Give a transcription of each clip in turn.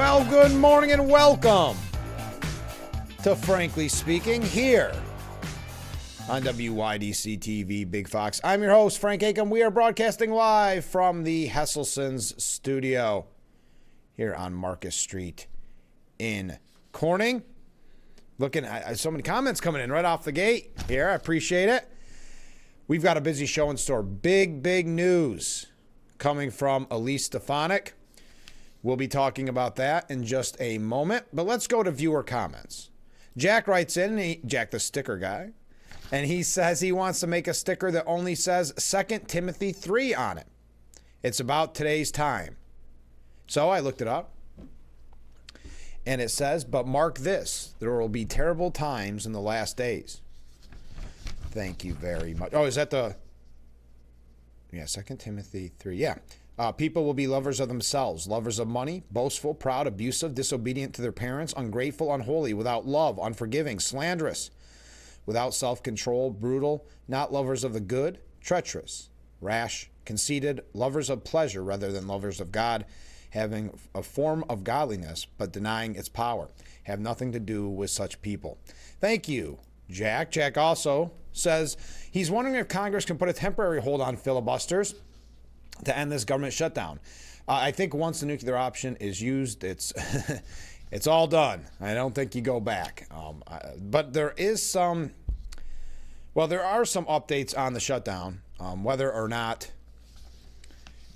Well, good morning and welcome to Frankly Speaking here on WYDC TV Big Fox. I'm your host, Frank Acom. We are broadcasting live from the Hesselson's studio here on Marcus Street in Corning. Looking at so many comments coming in right off the gate here. I appreciate it. We've got a busy show in store. Big news coming from Elise Stefanik. We'll be talking about that in just a moment. But let's go to viewer comments. Jack writes in, Jack the sticker guy, and he says he wants to make a sticker that only says 2 Timothy 3 on it. It's about today's time. So I looked it up. And it says, but mark this, there will be terrible times in the last days. Thank you very much. Oh, is that the... Yeah, 2 Timothy 3. Yeah. People will be lovers of themselves, lovers of money, boastful, proud, abusive, disobedient to their parents, ungrateful, unholy, without love, unforgiving, slanderous, without self-control, brutal, not lovers of the good, treacherous, rash, conceited, lovers of pleasure rather than lovers of God, having a form of godliness but denying its power. Have nothing to do with such people. Thank you, Jack. Jack also says he's wondering if Congress can put a temporary hold on filibusters to end this government shutdown. I think once the nuclear option is used, it's it's all done. I don't think you go back. But there is some, well, there are some updates on the shutdown. Whether or not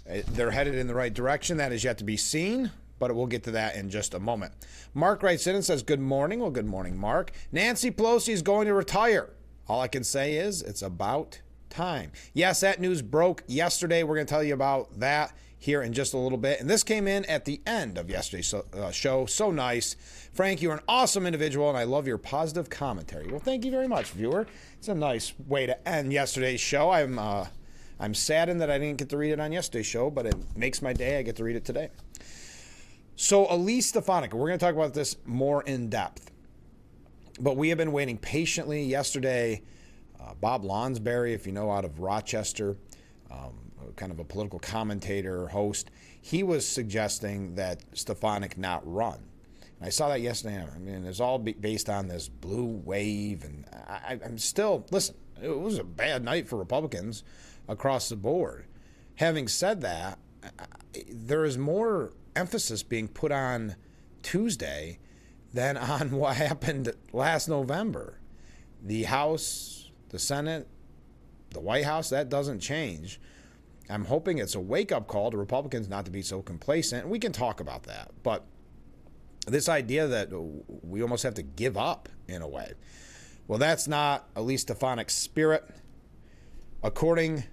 they're headed in the right direction, that is yet to be seen, but we'll get to that in just a moment. Mark writes in and says, good morning. Well, good morning, Mark. Nancy Pelosi is going to retire. All I can say is it's about time. Yes, that news broke yesterday. We're going to tell you about that here in just a little bit. And this came in at the end of yesterday's show. So nice. Frank, you're an awesome individual, and I love your positive commentary. Well, thank you very much, viewer. It's a nice way to end yesterday's show. I'm saddened that I didn't get to read it on yesterday's show, but it makes my day. I get to read it today. So Elise Stefanik, we're going to talk about this more in depth. But we have been waiting patiently. Yesterday, Bob Lonsberry, if you know, out of Rochester, kind of a political commentator, host, he was suggesting that Stefanik not run. And I saw that yesterday. I mean, it's all based on this blue wave. And I'm still, listen, it was a bad night for Republicans across the board. Having said that, there is more emphasis being put on Tuesday than on what happened last November. The House, the Senate, the White House, that doesn't change. I'm hoping it's a wake-up call to Republicans not to be so complacent. We can talk about that. But this idea that we almost have to give up in a way, well, that's not Elise Stefanik's spirit. According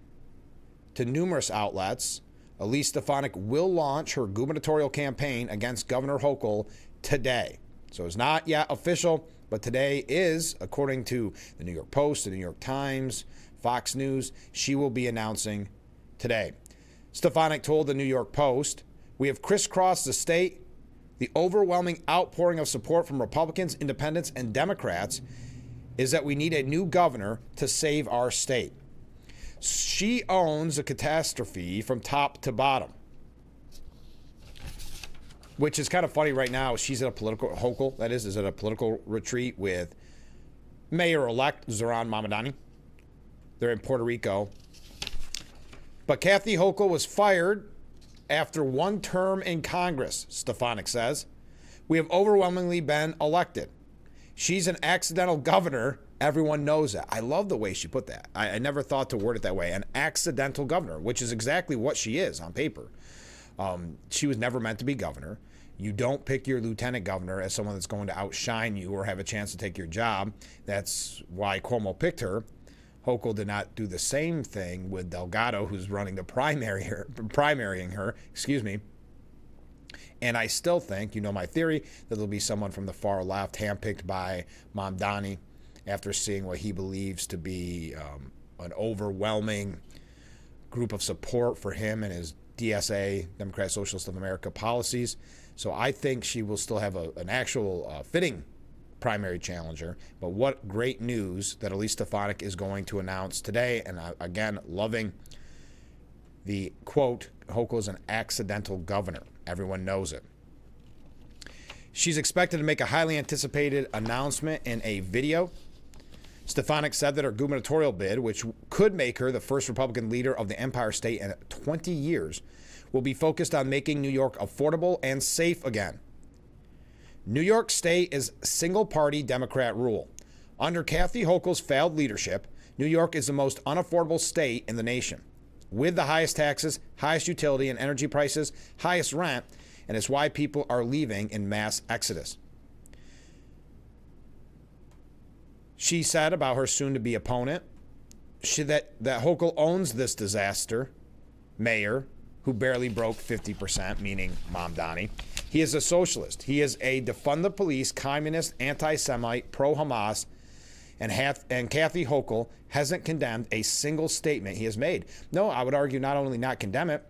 to numerous outlets, Elise Stefanik will launch her gubernatorial campaign against Governor Hochul today. So it's not yet official, but today is, according to the New York Post, the New York Times, Fox News, she will be announcing today. Stefanik told the New York Post, we have crisscrossed the state. The overwhelming outpouring of support from Republicans, independents, and Democrats is that we need a new governor to save our state. She owns a catastrophe from top to bottom. Which is kind of funny right now. She's at a political, Hochul, that is at a political retreat with Mayor-elect Zoran Mamdani. They're in Puerto Rico. But Kathy Hochul was fired after one term in Congress, Stefanik says. We have overwhelmingly been elected. She's an accidental governor. Everyone knows that. I love the way she put that. I never thought to word it that way. An accidental governor, which is exactly what she is on paper. She was never meant to be governor. You don't pick your lieutenant governor as someone that's going to outshine you or have a chance to take your job. That's why Cuomo picked her. Hochul did not do the same thing with Delgado, who's running the primarying her. And I still think, you know my theory, that there'll be someone from the far left handpicked by Mamdani after seeing what he believes to be an overwhelming group of support for him and his DSA, Democratic Socialist of America policies. So I think she will still have an actual fitting primary challenger. But what great news that Elise Stefanik is going to announce today. And again, loving the quote, Hochul is an accidental governor. Everyone knows it. She's expected to make a highly anticipated announcement in a video. Stefanik said that her gubernatorial bid, which could make her the first Republican leader of the Empire State in 20 years, will be focused on making New York affordable and safe again. New York State is single-party Democrat rule. Under Kathy Hochul's failed leadership, New York is the most unaffordable state in the nation, with the highest taxes, highest utility and energy prices, highest rent, and it's why people are leaving in mass exodus. She said about her soon-to-be opponent that Hochul owns this disaster mayor who barely broke 50%, meaning Mamdani. He is a socialist. He is a defund the police, communist, anti-Semite, pro-Hamas, and Kathy Hochul hasn't condemned a single statement he has made. No, I would argue not only not condemn it,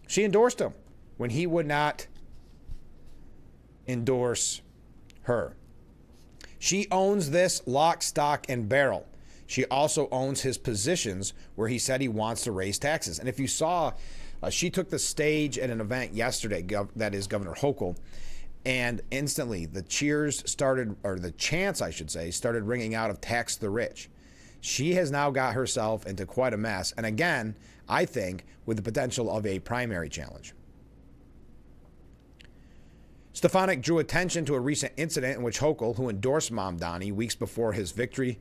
she endorsed him when he would not endorse her. She owns this lock, stock, and barrel. She also owns his positions where he said he wants to raise taxes. And if you saw, she took the stage at an event yesterday, that is Governor Hochul, and instantly the cheers started, or the chants, I should say, started ringing out of tax the rich. She has now got herself into quite a mess. And again, I think with the potential of a primary challenge. Stefanik drew attention to a recent incident in which Hochul, who endorsed Mamdani weeks before his victory,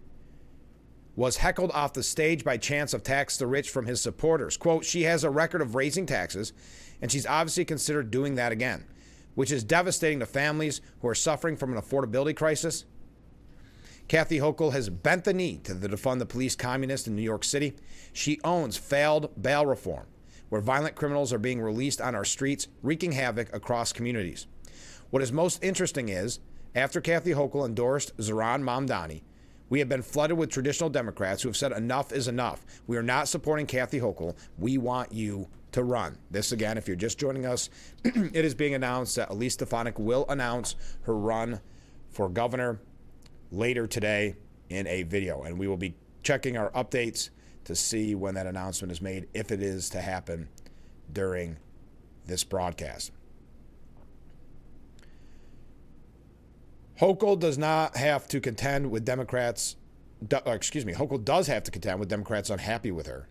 was heckled off the stage by chants of tax the rich from his supporters. Quote, she has a record of raising taxes, and she's obviously considered doing that again, which is devastating to families who are suffering from an affordability crisis. Kathy Hochul has bent the knee to the defund the police communist in New York City. She owns failed bail reform, where violent criminals are being released on our streets, wreaking havoc across communities. What is most interesting is, after Kathy Hochul endorsed Zohran Mamdani, we have been flooded with traditional Democrats who have said enough is enough. We are not supporting Kathy Hochul. We want you to run. This, again, if you're just joining us, it is being announced that Elise Stefanik will announce her run for governor later today in a video. And we will be checking our updates to see when that announcement is made, if it is to happen during this broadcast. Hochul does not have to contend with Democrats. Hochul does have to contend with Democrats unhappy with her.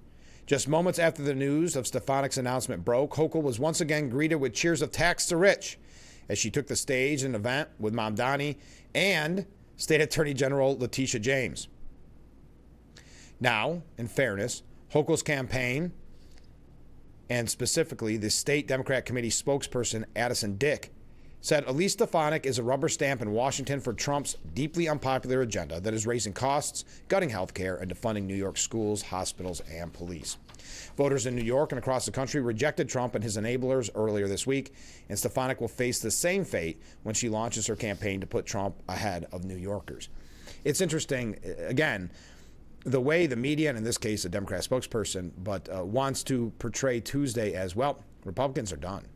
Just moments after the news of Stefanik's announcement broke, Hochul was once again greeted with cheers of tax the rich as she took the stage in an event with Mamdani and State Attorney General Letitia James. Now, in fairness, Hochul's campaign, and specifically the State Democrat Committee spokesperson Addison Dick, said Elise Stefanik is a rubber stamp in Washington for Trump's deeply unpopular agenda that is raising costs, gutting health care, and defunding New York schools, hospitals, and police. Voters in New York and across the country rejected Trump and his enablers earlier this week, and Stefanik will face the same fate when she launches her campaign to put Trump ahead of New Yorkers. It's interesting, again, the way the media, and in this case a Democrat spokesperson, but wants to portray Tuesday as, well, Republicans are done.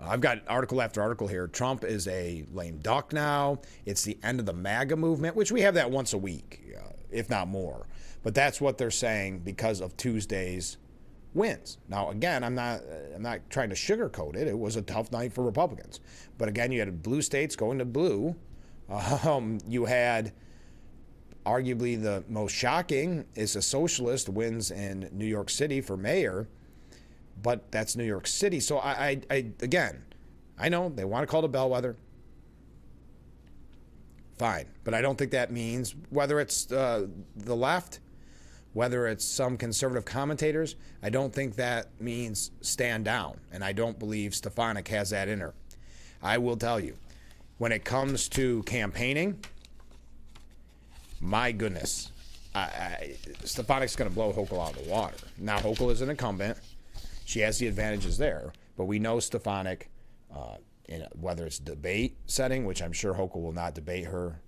I've got article after article here. Trump is a lame duck now. It's the end of the MAGA movement, which we have that once a week, if not more. But that's what they're saying because of Tuesday's wins. Now, again, I'm not trying to sugarcoat it. It was a tough night for Republicans. But again, you had blue states going to blue. You had arguably the most shocking is a socialist wins in New York City for mayor. But that's New York City. So I again, I know they want to call it a bellwether. Fine. But I don't think that means, whether it's the left, whether it's some conservative commentators, I don't think that means stand down. And I don't believe Stefanik has that in her. I will tell you, when it comes to campaigning, my goodness, Stefanik's going to blow Hochul out of the water. Now, Hochul is an incumbent. She has the advantages there, but we know Stefanik, whether it's debate setting, which I'm sure Hochul will not debate her.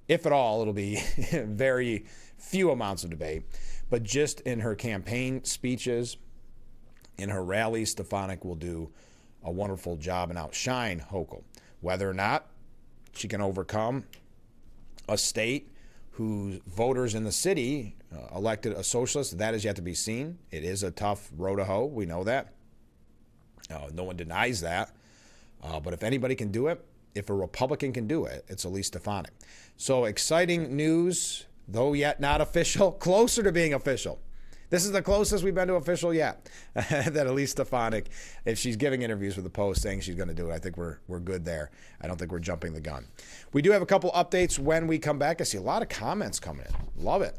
If at all, it'll be very few amounts of debate. But just in her campaign speeches, in her rallies, Stefanik will do a wonderful job and outshine Hochul. Whether or not she can overcome a state whose voters in the city elected a socialist, that is yet to be seen. It is a tough road to hoe. We know that. No one denies that. But if anybody can do it, if a Republican can do it, it's Elise Stefanik. So exciting news, though yet not official, closer to being official. This is the closest we've been to official yet. That Elise Stefanik, if she's giving interviews with the Post saying she's going to do it, I think we're good there. I don't think we're jumping the gun. We do have a couple updates when we come back. I see a lot of comments coming in. Love it.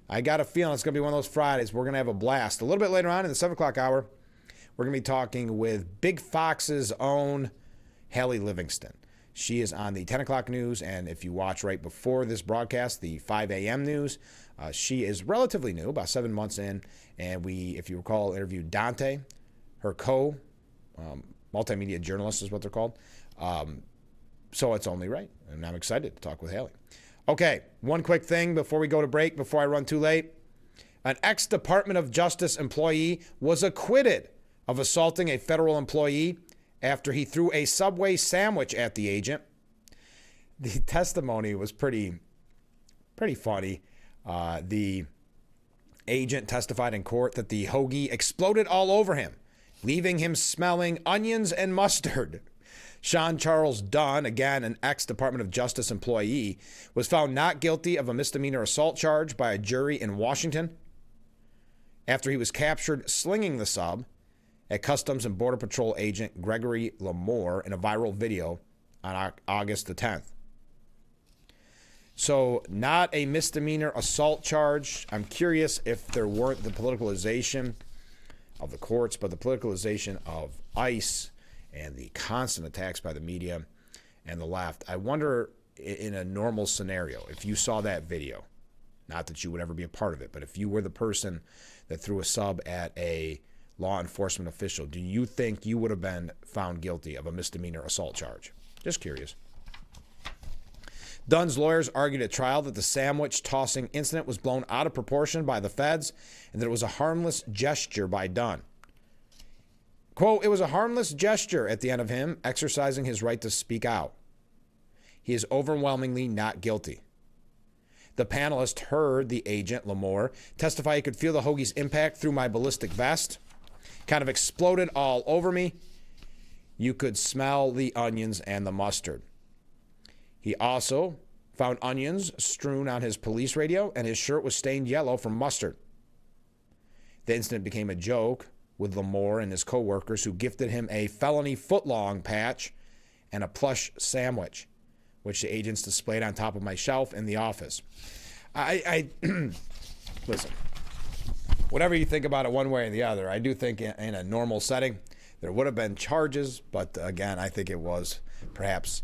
I got a feeling it's going to be one of those Fridays. We're going to have a blast. A little bit later on in the 7 o'clock hour, we're going to be talking with Big Fox's own Haley Livingston. She is on the 10 o'clock news, and if you watch right before this broadcast, the 5 a.m. news, she is relatively new, about 7 months in, and we, if you recall, interviewed Dante, her multimedia journalist is what they're called. So it's only right, and I'm excited to talk with Haley. Okay, one quick thing before we go to break, before I run too late. An ex-Department of Justice employee was acquitted of assaulting a federal employee after he threw a Subway sandwich at the agent. The testimony was pretty funny. The agent testified in court that the hoagie exploded all over him, leaving him smelling onions and mustard. Sean Charles Dunn, again an ex-Department of Justice employee, was found not guilty of a misdemeanor assault charge by a jury in Washington after he was captured slinging the sub at Customs and Border Patrol agent Gregory Lamore in a viral video on August the 10th. So not a misdemeanor assault charge. I'm curious if there weren't the politicalization of the courts, but the politicalization of ICE and the constant attacks by the media and the left. I wonder, in a normal scenario, if you saw that video, not that you would ever be a part of it, but if you were the person that threw a sub at a law enforcement official, do you think you would have been found guilty of a misdemeanor assault charge? Just curious. Dunn's lawyers argued at trial that the sandwich tossing incident was blown out of proportion by the feds and that it was a harmless gesture by Dunn. Quote, "It was a harmless gesture at the end of him exercising his right to speak out. He is overwhelmingly not guilty." The panelist heard the agent, Lamore, testify he could feel the hoagie's impact through my ballistic vest. Kind of exploded all over me. You could smell the onions and the mustard. He also found onions strewn on his police radio, and his shirt was stained yellow from mustard. The incident became a joke with Lamore and his co-workers, who gifted him a felony footlong patch and a plush sandwich, which the agents displayed on top of my shelf in the office. I listen, whatever you think about it one way or the other, I do think in a normal setting there would have been charges, but again, I think it was perhaps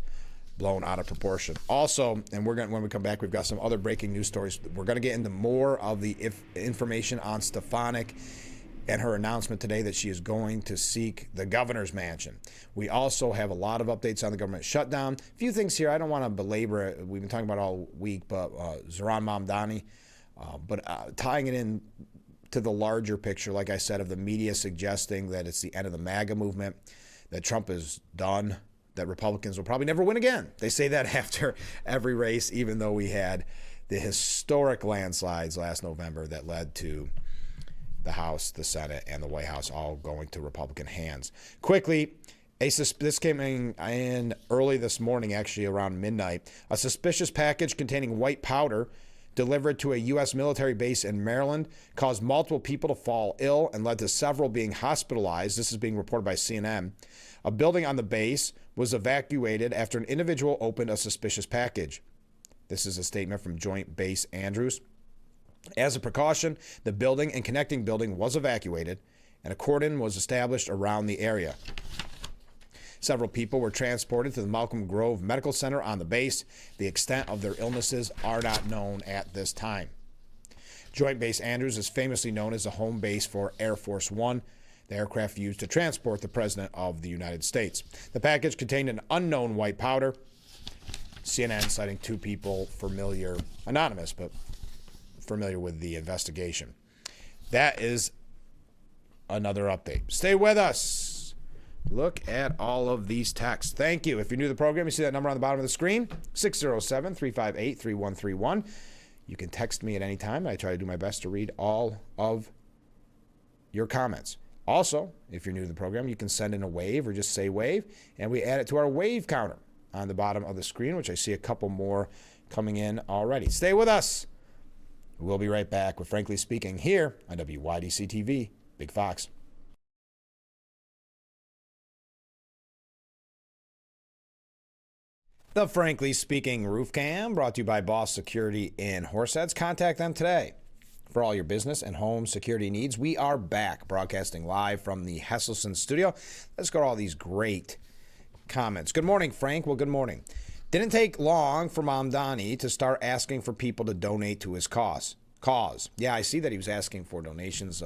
blown out of proportion. Also, and when we come back, we've got some other breaking news stories. We're going to get into more of the information on Stefanik and her announcement today that she is going to seek the governor's mansion. We also have a lot of updates on the government shutdown. A few things here. I don't want to belabor it. We've been talking about it all week, but Zohran Mamdani. But tying it in to the larger picture, like I said, of the media suggesting that it's the end of the MAGA movement, that Trump is done, that Republicans will probably never win again. They say that after every race, even though we had the historic landslides last November that led to the House, the Senate, and the White House all going to Republican hands. Quickly, this came in early this morning, actually around midnight. A suspicious package containing white powder delivered to a U.S. military base in Maryland caused multiple people to fall ill and led to several being hospitalized. This is being reported by CNN. A building on the base was evacuated after an individual opened a suspicious package. This is a statement from Joint Base Andrews. As a precaution, the building and connecting building was evacuated, and a cordon was established around the area. Several people were transported to the Malcolm Grove Medical Center on the base. The extent of their illnesses are not known at this time. Joint Base Andrews is famously known as the home base for Air Force One, the aircraft used to transport the President of the United States. The package contained an unknown white powder. CNN citing two people anonymous, but familiar with the investigation. That is another update. Stay with us. Look at all of these texts. Thank you. If you're new to the program, you see that number on the bottom of the screen, 607-358-3131. You can text me at any time. I try to do my best to read all of your comments. Also, if you're new to the program, you can send in a wave or just say wave, and we add it to our wave counter on the bottom of the screen, which I see a couple more coming in already. Stay with us. We'll be right back with Frankly Speaking here on WYDC TV, Big Fox. The Frankly Speaking Roof Cam, brought to you by Boss Security in Horseheads. Contact them today for all your business and home security needs. We are back broadcasting live from the Hesselson studio. Let's go to all these great comments. Good morning, Frank. Well, good morning. Didn't take long for Mamdani to start asking for people to donate to his cause. Yeah, I see that he was asking for donations.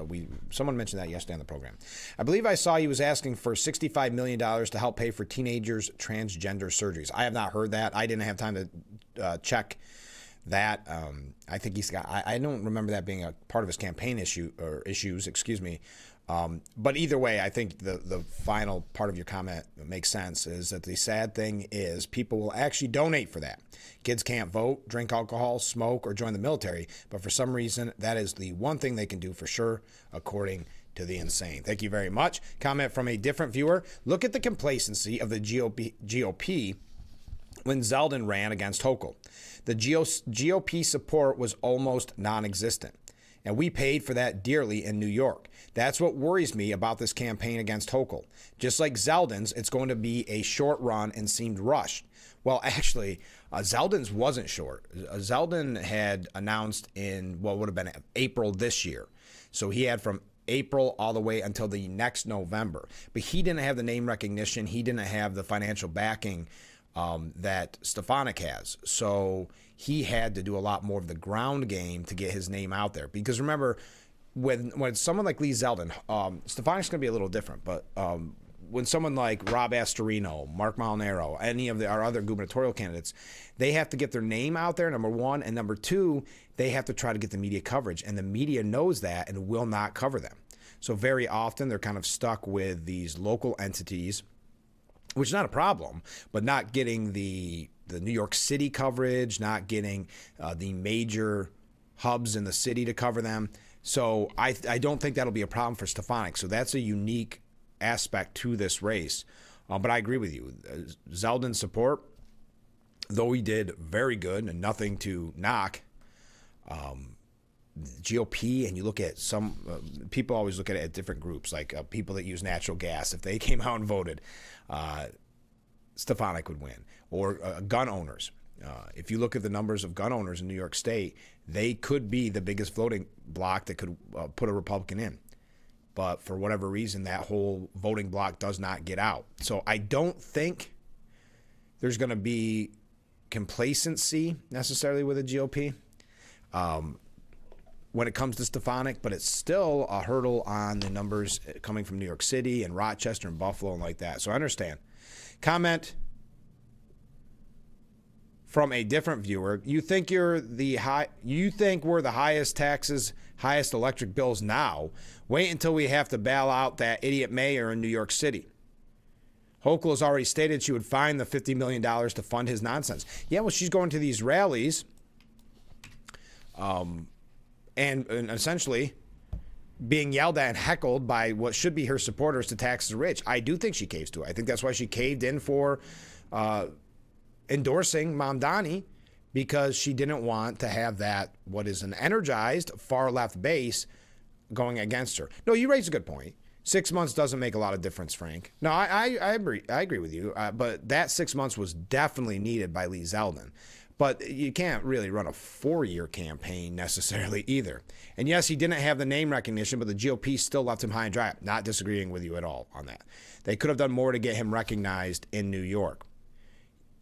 Someone mentioned that yesterday on the program. I believe I saw he was asking for $65 million to help pay for teenagers' transgender surgeries. I have not heard that. I didn't have time to check that. I think he's got. I don't remember that being a part of his campaign issues. Excuse me. But either way, I think the final part of your comment that makes sense is that the sad thing is people will actually donate for that. Kids can't vote, drink alcohol, smoke, or join the military, but for some reason, that is the one thing they can do for sure, according to the insane. Thank you very much. Comment from a different viewer. Look at the complacency of the GOP when Zeldin ran against Hochul. The GOP support was almost non-existent, and we paid for that dearly in New York. That's what worries me about this campaign against Hochul. Just like Zeldin's, it's going to be a short run and seemed rushed. Well, actually, Zeldin's wasn't short. Zeldin had announced in what would have been April this year. So he had from April all the way until the next November. But he didn't have the name recognition. He didn't have the financial backing that Stefanik has. So he had to do a lot more of the ground game to get his name out there. Because remember, when someone like Lee Zeldin, Stefanik's going to be a little different, but when someone like Rob Astorino, Mark Molinaro, any of our other gubernatorial candidates, they have to get their name out there, number one, and number two, they have to try to get the media coverage, and the media knows that and will not cover them. So very often they're kind of stuck with these local entities, which is not a problem, but not getting the New York City coverage, not getting the major hubs in the city to cover them. So I don't think that'll be a problem for Stefanik. So that's a unique aspect to this race. But I agree with you. Zeldin's support, though he did very good and nothing to knock, GOP, and you look at some people always look at it at different groups, like people that use natural gas. If they came out and voted, Stefanik would win. Or gun owners. If you look at the numbers of gun owners in New York State, they could be the biggest voting bloc that could put a Republican in. But for whatever reason, that whole voting bloc does not get out. So I don't think there's going to be complacency necessarily with the GOP when it comes to Stefanik, but it's still a hurdle on the numbers coming from New York City and Rochester and Buffalo and like that. So I understand. Comment from a different viewer. You think we're the highest taxes, highest electric bills now. Wait until we have to bail out that idiot mayor in New York City. Hochul has already stated she would find the $50 million to fund his nonsense. Yeah, well, she's going to these rallies and essentially being yelled at and heckled by what should be her supporters to tax the rich. I do think she caves to it. I think that's why she caved in for endorsing Mamdani, because she didn't want to have that, what is an energized far-left base going against her. No, you raise a good point. 6 months doesn't make a lot of difference, Frank. No, I agree with you. But that 6 months was definitely needed by Lee Zeldin. But you can't really run a 4-year campaign necessarily either. And yes, he didn't have the name recognition, but the GOP still left him high and dry. Not disagreeing with you at all on that. They could have done more to get him recognized in New York.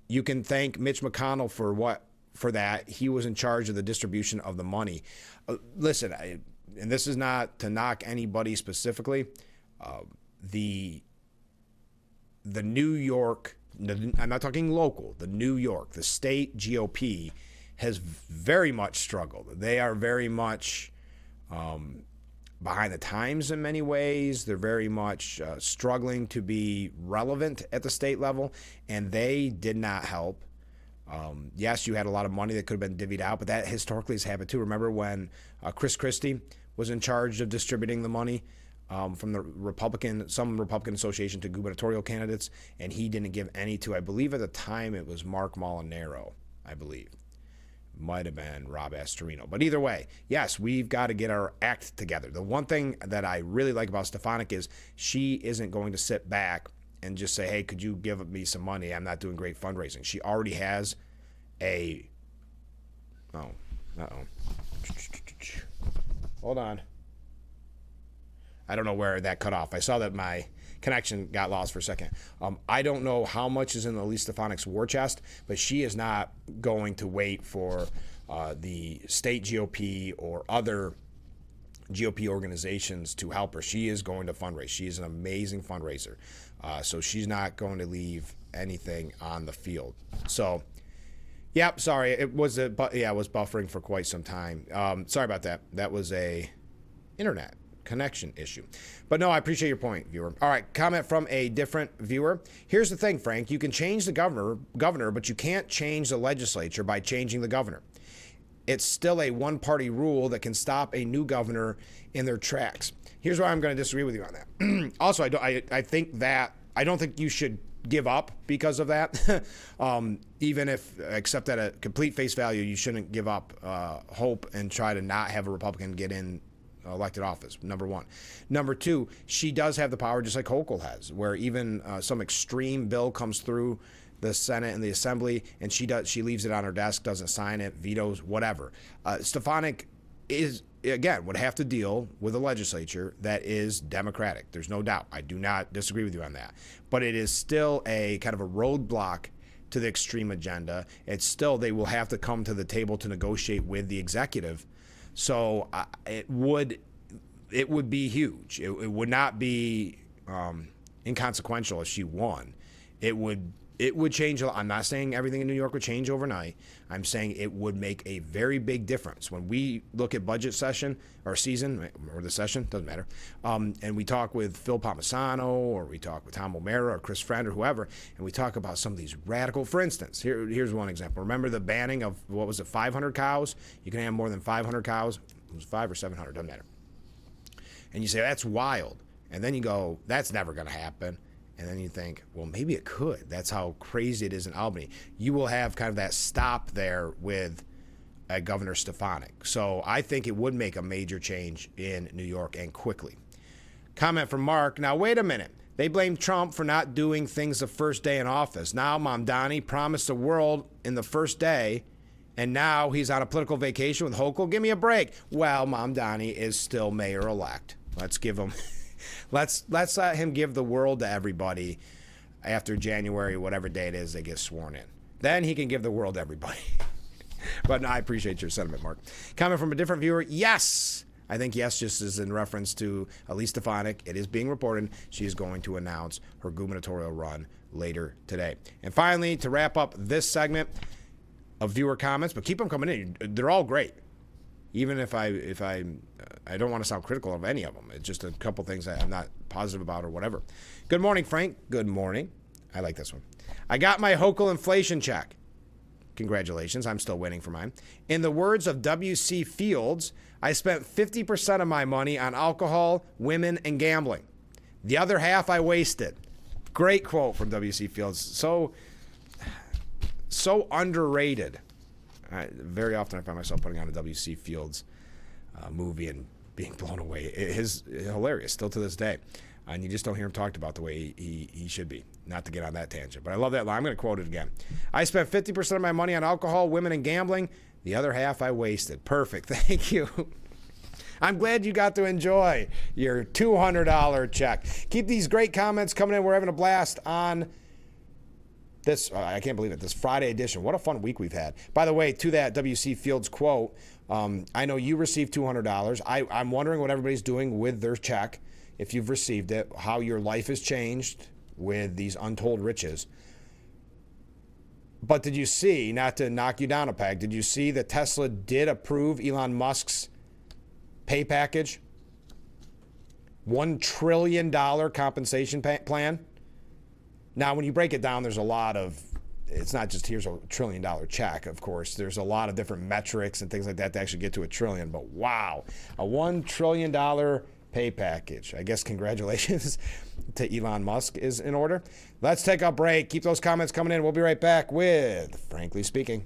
You can thank Mitch McConnell for that. He was in charge of the distribution of the money. Listen, and this is not to knock anybody specifically. The New York, I'm not talking local, the New York, the state GOP has very much struggled. They are very much behind the times in many ways. They're very much struggling to be relevant at the state level, and they did not help. Yes, you had a lot of money that could have been divvied out, but that historically has happened too. Remember when Chris Christie was in charge of distributing the money? from some Republican association to gubernatorial candidates, and he didn't give any to, I believe at the time it was Mark Molinaro, I believe. Might have been Rob Astorino. But either way, yes, we've got to get our act together. The one thing that I really like about Stefanik is she isn't going to sit back and just say, hey, could you give me some money? I'm not doing great fundraising. She already has hold on. I don't know where that cut off. I saw that my connection got lost for a second. I don't know how much is in Elise Stefanik's war chest, but she is not going to wait for the state GOP or other GOP organizations to help her. She is going to fundraise. She is an amazing fundraiser. So she's not going to leave anything on the field. So, yep, sorry. It was buffering for quite some time. Sorry about that. That was a internet connection issue. But no, I appreciate your point, viewer. All right, comment from a different viewer. Here's the thing, Frank. You can change the governor, but you can't change the legislature by changing the governor. It's still a one-party rule that can stop a new governor in their tracks. Here's why I'm going to disagree with you on that. Also, I think that I don't think you should give up because of that. Even if, except at a complete face value, you shouldn't give up hope and try to not have a Republican get in elected office, number one. Number two, she does have the power, just like Hochul has, where even some extreme bill comes through the Senate and the Assembly, and she leaves it on her desk, doesn't sign it, vetoes, whatever. Stefanik would have to deal with a legislature that is Democratic. There's no doubt. I do not disagree with you on that. But it is still a kind of a roadblock to the extreme agenda. It's still, they will have to come to the table to negotiate with the executive. So it would be huge. It would not be inconsequential if she won. It would change a lot. I'm not saying everything in New York would change overnight. I'm saying it would make a very big difference. When we look at budget session or season, or the session, doesn't matter, and we talk with Phil Palmisano, or we talk with Tom O'Mara or Chris Friend or whoever, and we talk about some of these radical, for instance, here's one example. Remember the banning of, 500 cows? You can have more than 500 cows. It was 500 or 700, doesn't matter. And you say, that's wild. And then you go, that's never going to happen. And then you think, well, maybe it could. That's how crazy it is in Albany. You will have kind of that stop there with Governor Stefanik. So I think it would make a major change in New York, and quickly. Comment from Mark. Now, wait a minute. They blame Trump for not doing things the first day in office. Now Mamdani promised the world in the first day, and now he's on a political vacation with Hochul. Give me a break. Well, Mamdani is still mayor-elect. Let's give him... Let's let him give the world to everybody after January, whatever day it is they get sworn in. Then he can give the world to everybody. But no, I appreciate your sentiment, Mark. Comment from a different viewer. Yes. I think yes just is in reference to Elise Stefanik. It is being reported she is going to announce her gubernatorial run later today. And finally, to wrap up this segment of viewer comments, but keep them coming in. They're all great. Even if I don't want to sound critical of any of them. It's just a couple things that I'm not positive about or whatever. Good morning, Frank. Good morning. I like this one. I got my Hochul inflation check. Congratulations. I'm still waiting for mine. In the words of W.C. Fields, I spent 50% of my money on alcohol, women, and gambling. The other half I wasted. Great quote from W.C. Fields. So underrated. Very often I find myself putting on a W.C. Fields movie and being blown away. It is hilarious still to this day. And you just don't hear him talked about the way he should be. Not to get on that tangent, but I love that line. I'm going to quote it again. I spent 50% of my money on alcohol, women, and gambling. The other half I wasted. Perfect. Thank you. I'm glad you got to enjoy your $200 check. Keep these great comments coming in. We're having a blast on this, I can't believe it, this Friday edition. What a fun week we've had. By the way, to that W.C. Fields quote, I know you received $200. I'm wondering what everybody's doing with their check, if you've received it, how your life has changed with these untold riches. But did you see, not to knock you down a peg, did you see that Tesla did approve Elon Musk's pay package? $1 trillion compensation plan? Now, when you break it down, there's a lot of, it's not just here's $1 trillion check, of course. There's a lot of different metrics and things like that to actually get to $1 trillion. But wow, a $1 trillion pay package. I guess congratulations to Elon Musk is in order. Let's take a break. Keep those comments coming in. We'll be right back with Frankly Speaking.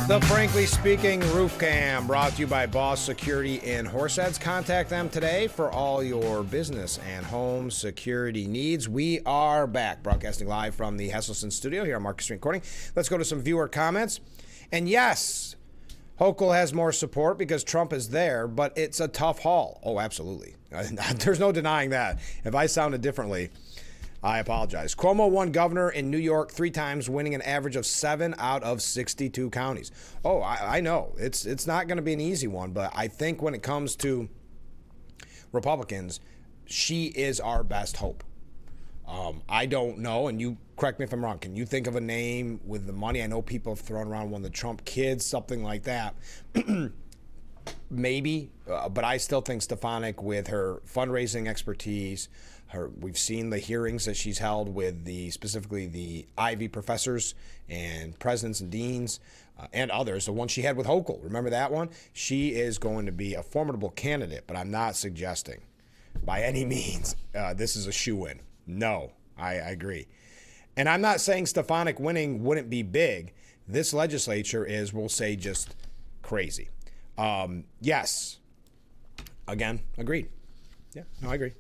The Frankly Speaking Roof Cam, brought to you by Boss Security in Horseheads. Contact them today for all your business and home security needs. We are back, broadcasting live from the Hesselson studio here on Market Street Recording. Let's go to some viewer comments. And yes, Hochul has more support because Trump is there, but it's a tough haul. Oh, absolutely. There's no denying that. If I sounded differently, I apologize. Cuomo won governor in New York 3 times, winning an average of 7 out of 62 counties. Oh, I know. It's not going to be an easy one, but I think when it comes to Republicans, she is our best hope. I don't know, and you correct me if I'm wrong. Can you think of a name with the money? I know people have thrown around one of the Trump kids, something like that. Maybe, but I still think Stefanik, with her fundraising expertise, we've seen the hearings that she's held with specifically the Ivy professors and presidents and deans and others. The one she had with Hochul, remember that one? She is going to be a formidable candidate, but I'm not suggesting by any means this is a shoo-in. No, I agree. And I'm not saying Stefanik winning wouldn't be big. This legislature is, we'll say, just crazy. Yes. Again, agreed. Yeah, no, I agree.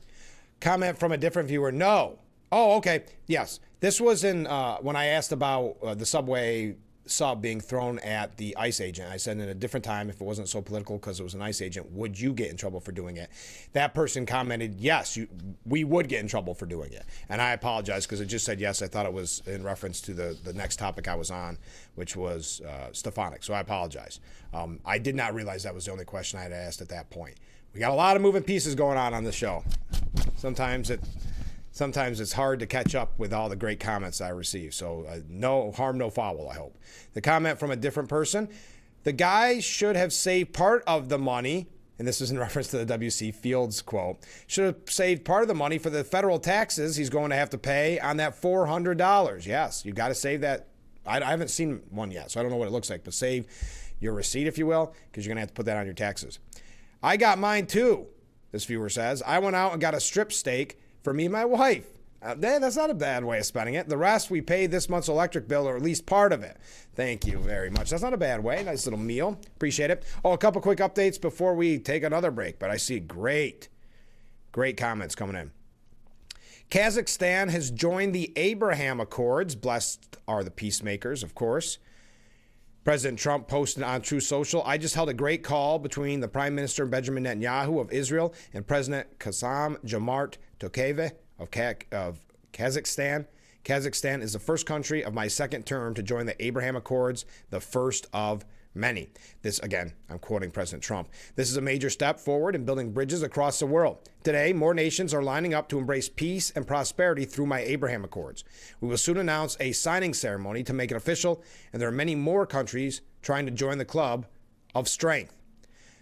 Comment from a different viewer. No. Oh, okay. Yes. This was in when I asked about the subway sub being thrown at the ICE agent. I said in a different time, if it wasn't so political because it was an ICE agent, would you get in trouble for doing it? That person commented, yes, we would get in trouble for doing it. And I apologize because it just said yes. I thought it was in reference to the next topic I was on, which was Stefanik. So I apologize. I did not realize that was the only question I had asked at that point. We got a lot of moving pieces going on the show. Sometimes it's hard to catch up with all the great comments I receive. So no harm, no foul, I hope. The comment from a different person. The guy should have saved part of the money, and this is in reference to the W.C. Fields quote, should have saved part of the money for the federal taxes he's going to have to pay on that $400. Yes, you got to save that. I haven't seen one yet, so I don't know what it looks like, but save your receipt, if you will, because you're going to have to put that on your taxes. I got mine too, this viewer says. I went out and got a strip steak for me and my wife. That's not a bad way of spending it. The rest we paid this month's electric bill, or at least part of it. Thank you very much. That's not a bad way. Nice little meal. Appreciate it. Oh, a couple quick updates before we take another break, but I see great comments coming in. Kazakhstan has joined the Abraham Accords. Blessed are the peacemakers, of course. President Trump posted on Truth Social, I just held a great call between the Prime Minister Benjamin Netanyahu of Israel and President Kassam-Jomart Tokayev of Kazakhstan. Kazakhstan is the first country of my second term to join the Abraham Accords, the first of many. This, again, I'm quoting President Trump. This is a major step forward in building bridges across the world. Today, more nations are lining up to embrace peace and prosperity through my Abraham Accords. We will soon announce a signing ceremony to make it official, and there are many more countries trying to join the club of strength.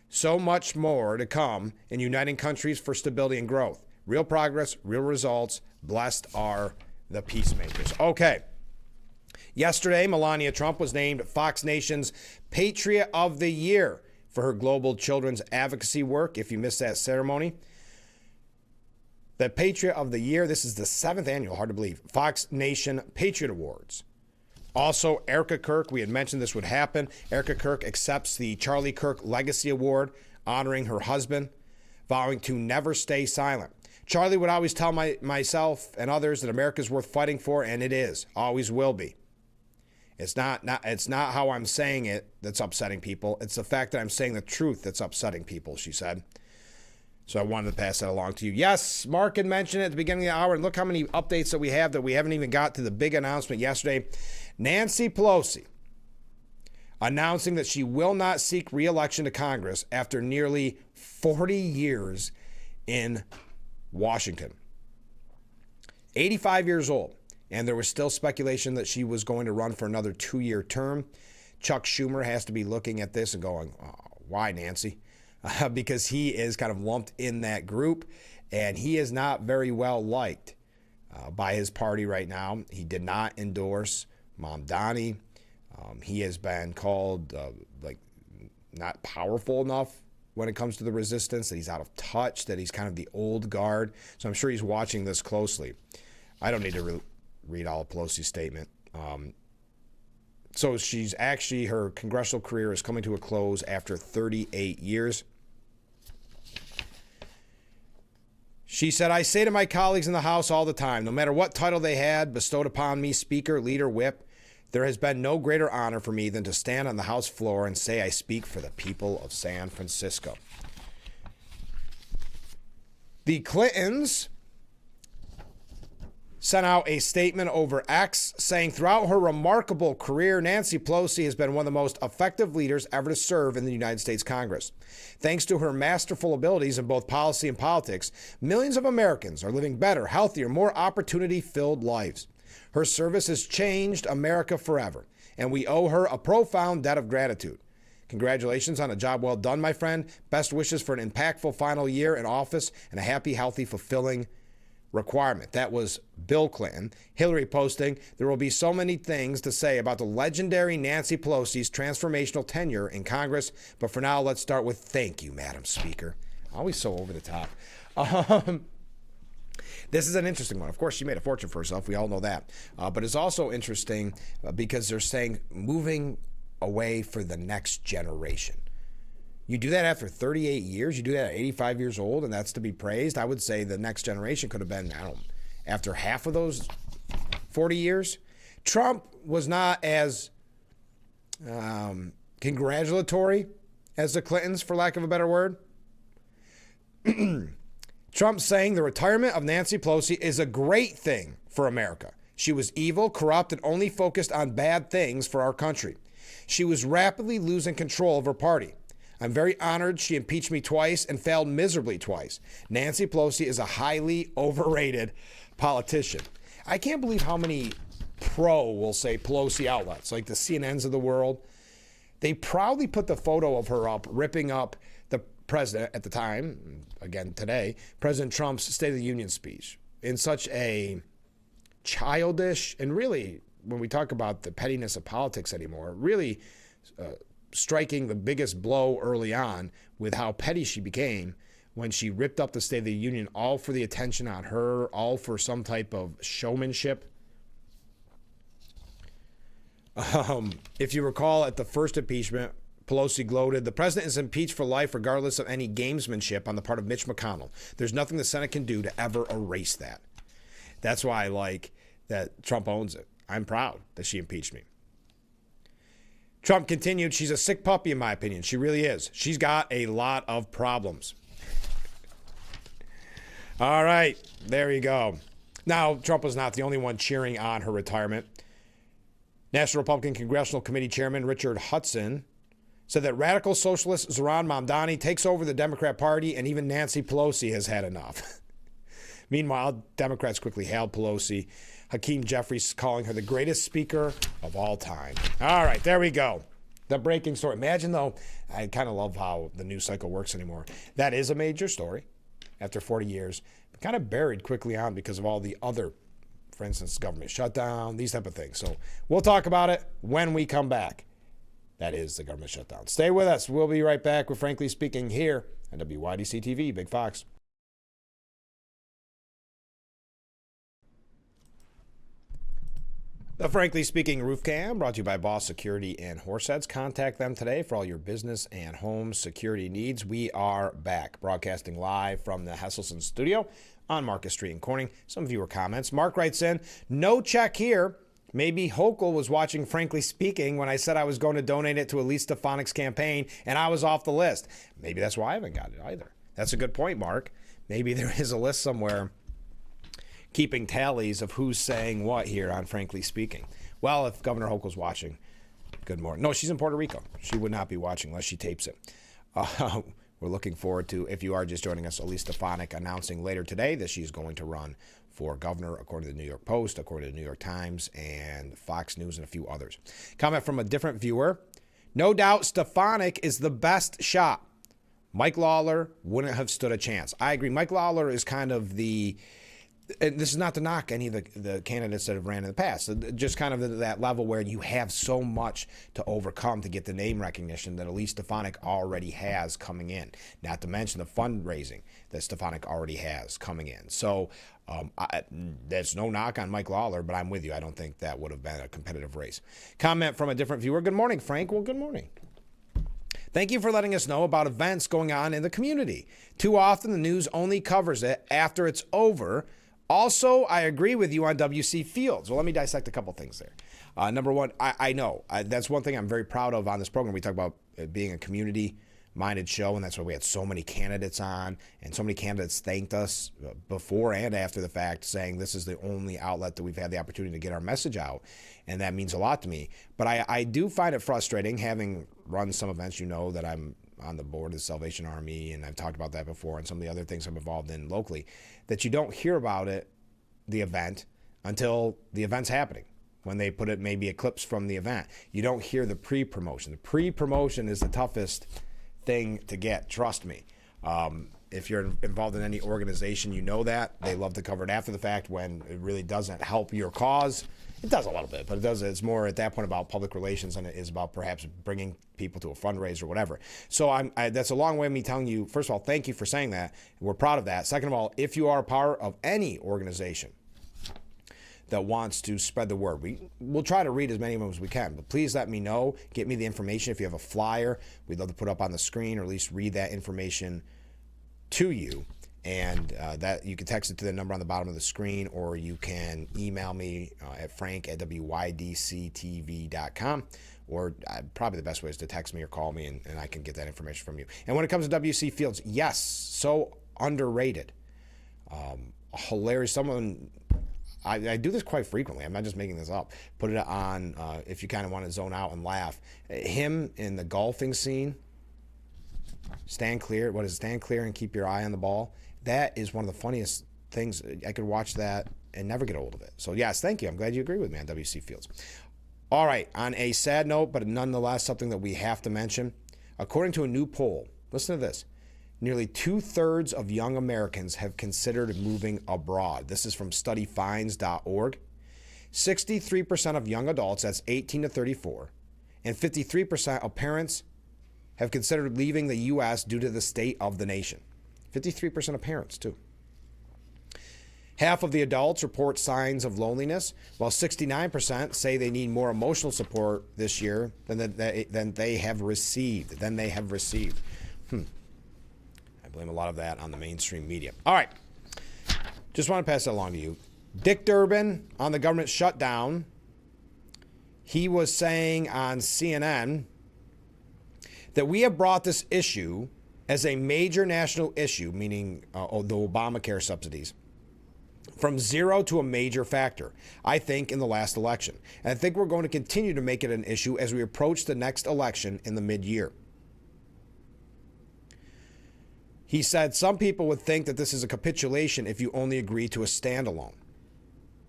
So much more to come in uniting countries for stability and growth. Real progress, real results. Blessed are the peacemakers. Okay. Yesterday, Melania Trump was named Fox Nation's Patriot of the Year for her global children's advocacy work. If you missed that ceremony, the Patriot of the Year, this is the 7th annual, hard to believe, Fox Nation Patriot Awards. Also, Erica Kirk, we had mentioned this would happen. Erica Kirk accepts the Charlie Kirk Legacy Award, honoring her husband, vowing to never stay silent. Charlie would always tell myself and others that America's worth fighting for, and it is, always will be. It's not how I'm saying it that's upsetting people. It's the fact that I'm saying the truth that's upsetting people, she said. So I wanted to pass that along to you. Yes, Mark had mentioned it at the beginning of the hour, and look how many updates that we haven't even got to the big announcement yesterday. Nancy Pelosi announcing that she will not seek re-election to Congress after nearly 40 years in Washington. 85 years old. And there was still speculation that she was going to run for another 2-year term. Chuck Schumer has to be looking at this and going, oh, why, Nancy? Because he is kind of lumped in that group, and he is not very well liked by his party right now. He did not endorse Mamdani. He has been called not powerful enough when it comes to the resistance, that he's out of touch, that he's kind of the old guard. So I'm sure he's watching this closely. I don't need to read all of Pelosi's statement. So her congressional career is coming to a close after 38 years. She said, "I say to my colleagues in the House all the time, no matter what title they had bestowed upon me, Speaker, Leader, Whip, there has been no greater honor for me than to stand on the House floor and say I speak for the people of San Francisco." The Clintons sent out a statement over X saying, "Throughout her remarkable career, Nancy Pelosi has been one of the most effective leaders ever to serve in the United States Congress. Thanks to her masterful abilities in both policy and politics, millions of Americans are living better, healthier, more opportunity-filled lives. Her service has changed America forever, and we owe her a profound debt of gratitude. Congratulations on a job well done, my friend. Best wishes for an impactful final year in office and a happy, healthy, fulfilling requirement." That was Bill Clinton. Hillary posting, "There will be so many things to say about the legendary Nancy Pelosi's transformational tenure in Congress, but for now, let's start with thank you, Madam Speaker." Always so over the top. This is an interesting one. Of course, she made a fortune for herself. We all know that. But it's also interesting because they're saying moving away for the next generation. You do that after 38 years. You do that at 85 years old, and that's to be praised. I would say the next generation could have been, after half of those 40 years. Trump was not as congratulatory as the Clintons, for lack of a better word. Trump saying the retirement of Nancy Pelosi is a great thing for America. She was evil, corrupt, and only focused on bad things for our country. She was rapidly losing control of her party. I'm very honored she impeached me twice and failed miserably twice. Nancy Pelosi is a highly overrated politician. I can't believe how many we'll say, Pelosi outlets, like the CNNs of the world, they proudly put the photo of her up, ripping up the president at the time, again today, President Trump's State of the Union speech in such a childish, and really, when we talk about the pettiness of politics anymore, really striking the biggest blow early on with how petty she became when she ripped up the State of the Union, all for the attention on her, all for some type of showmanship. If you recall, at the first impeachment, Pelosi gloated, "The president is impeached for life regardless of any gamesmanship on the part of Mitch McConnell. There's nothing the Senate can do to ever erase that." That's why I like that Trump owns it. I'm proud that she impeached me. Trump continued, "She's a sick puppy in my opinion. She really is. She's got a lot of problems." All right, there you go. Now, Trump was not the only one cheering on her retirement. National Republican Congressional Committee Chairman Richard Hudson said that radical socialist Zohran Mamdani takes over the Democrat Party, and even Nancy Pelosi has had enough. Meanwhile, Democrats quickly hailed Pelosi. Hakeem Jeffries calling her the greatest speaker of all time. All right, there we go. The breaking story. Imagine, though, I kind of love how the news cycle works anymore. That is a major story after 40 years, but kind of buried quickly on because of all the other, for instance, government shutdown, these type of things. So we'll talk about it when we come back. That is the government shutdown. Stay with us. We'll be right back with Frankly Speaking here on WYDC TV, Big Fox. The Frankly Speaking Roof Cam, brought to you by Boss Security and Horseheads. Contact them today for all your business and home security needs. We are back, broadcasting live from the Hesselson studio on Market Street in Corning. Some viewer comments. Mark writes in, "No check here. Maybe Hochul was watching Frankly Speaking when I said I was going to donate it to Elise Stefanik's campaign, and I was off the list." Maybe that's why I haven't got it either. That's a good point, Mark. Maybe there is a list somewhere keeping tallies of who's saying what here on Frankly Speaking. Well, if Governor Hochul's watching, good morning. No, she's in Puerto Rico. She would not be watching unless she tapes it. We're looking forward to, if you are just joining us, Elise Stefanik announcing later today that she's going to run for governor, according to the New York Post, according to the New York Times, and Fox News, and a few others. Comment from a different viewer. "No doubt Stefanik is the best shot. Mike Lawler wouldn't have stood a chance." I agree. Mike Lawler is kind of the and this is not to knock any of the candidates that have ran in the past. So just kind of that level where you have so much to overcome to get the name recognition that Elise Stefanik already has coming in. Not to mention the fundraising that Stefanik already has coming in. So there's no knock on Mike Lawler, but I'm with you. I don't think that would have been a competitive race. Comment from a different viewer. Good morning, Frank. Well, good morning. Thank you for letting us know about events going on in the community. Too often the news only covers it after it's over. Also, I agree with you on W.C. Fields. Well, let me dissect a couple things there. Number one, I know. That's one thing I'm very proud of on this program. We talk about it being a community-minded show, and that's why we had so many candidates on, and so many candidates thanked us before and after the fact, saying this is the only outlet that we've had the opportunity to get our message out, and that means a lot to me. But I do find it frustrating, having run some events. You know that I'm on the board of the Salvation Army, and I've talked about that before, and some of the other things I'm involved in locally, that you don't hear about it, the event, until the event's happening. When they put it, maybe a clips from the event. You don't hear the pre-promotion. The pre-promotion is the toughest thing to get, trust me. If you're involved in any organization, you know that. They love to cover it after the fact when it really doesn't help your cause. It does a little bit, but it's more at that point about public relations than it is about perhaps bringing people to a fundraiser or whatever. So that's a long way of me telling you, first of all, thank you for saying that. We're proud of that. Second of all, if you are a part of any organization that wants to spread the word, we'll try to read as many of them as we can, but please let me know. Get me the information. If you have a flyer, we'd love to put up on the screen or at least read that information to you. And that you can text it to the number on the bottom of the screen, or you can email me at frank@wydctv.com, or probably the best way is to text me or call me, and I can get that information from you. And when it comes to W.C. Fields, yes, so underrated. Hilarious. I do this quite frequently. I'm not just making this up. Put it on if you kind of want to zone out and laugh. Him in the golfing scene, stand clear. What is it? Stand clear and keep your eye on the ball. That is one of the funniest things. I could watch that and never get old of it. So, yes, thank you. I'm glad you agree with me on W.C. Fields. All right, on a sad note, but nonetheless something that we have to mention, according to a new poll, listen to this, nearly 2/3 of young Americans have considered moving abroad. This is from studyfinds.org. 63% of young adults, that's 18 to 34, and 53% of parents have considered leaving the U.S. due to the state of the nation. 53% of parents, too. Half of the adults report signs of loneliness, while 69% say they need more emotional support this year than they have received. I blame a lot of that on the mainstream media. All right. Just want to pass that along to you. Dick Durbin on the government shutdown. He was saying on CNN that we have brought this issue as a major national issue, meaning the Obamacare subsidies, from zero to a major factor, I think, in the last election. And I think we're going to continue to make it an issue as we approach the next election in the mid-year. He said some people would think that this is a capitulation if you only agree to a standalone.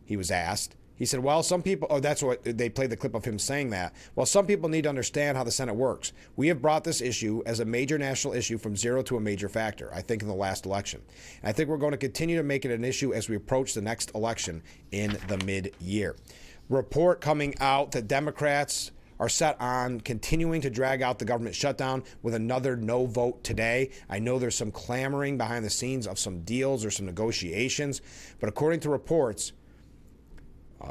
He was asked. He said, well, some people, that's what they played the clip of him saying that. Well, some people need to understand how the Senate works. We have brought this issue as a major national issue from zero to a major factor, I think, in the last election. And I think we're going to continue to make it an issue as we approach the next election in the mid-year. Report coming out that Democrats are set on continuing to drag out the government shutdown with another no vote today. I know there's some clamoring behind the scenes of some deals or some negotiations, but according to reports,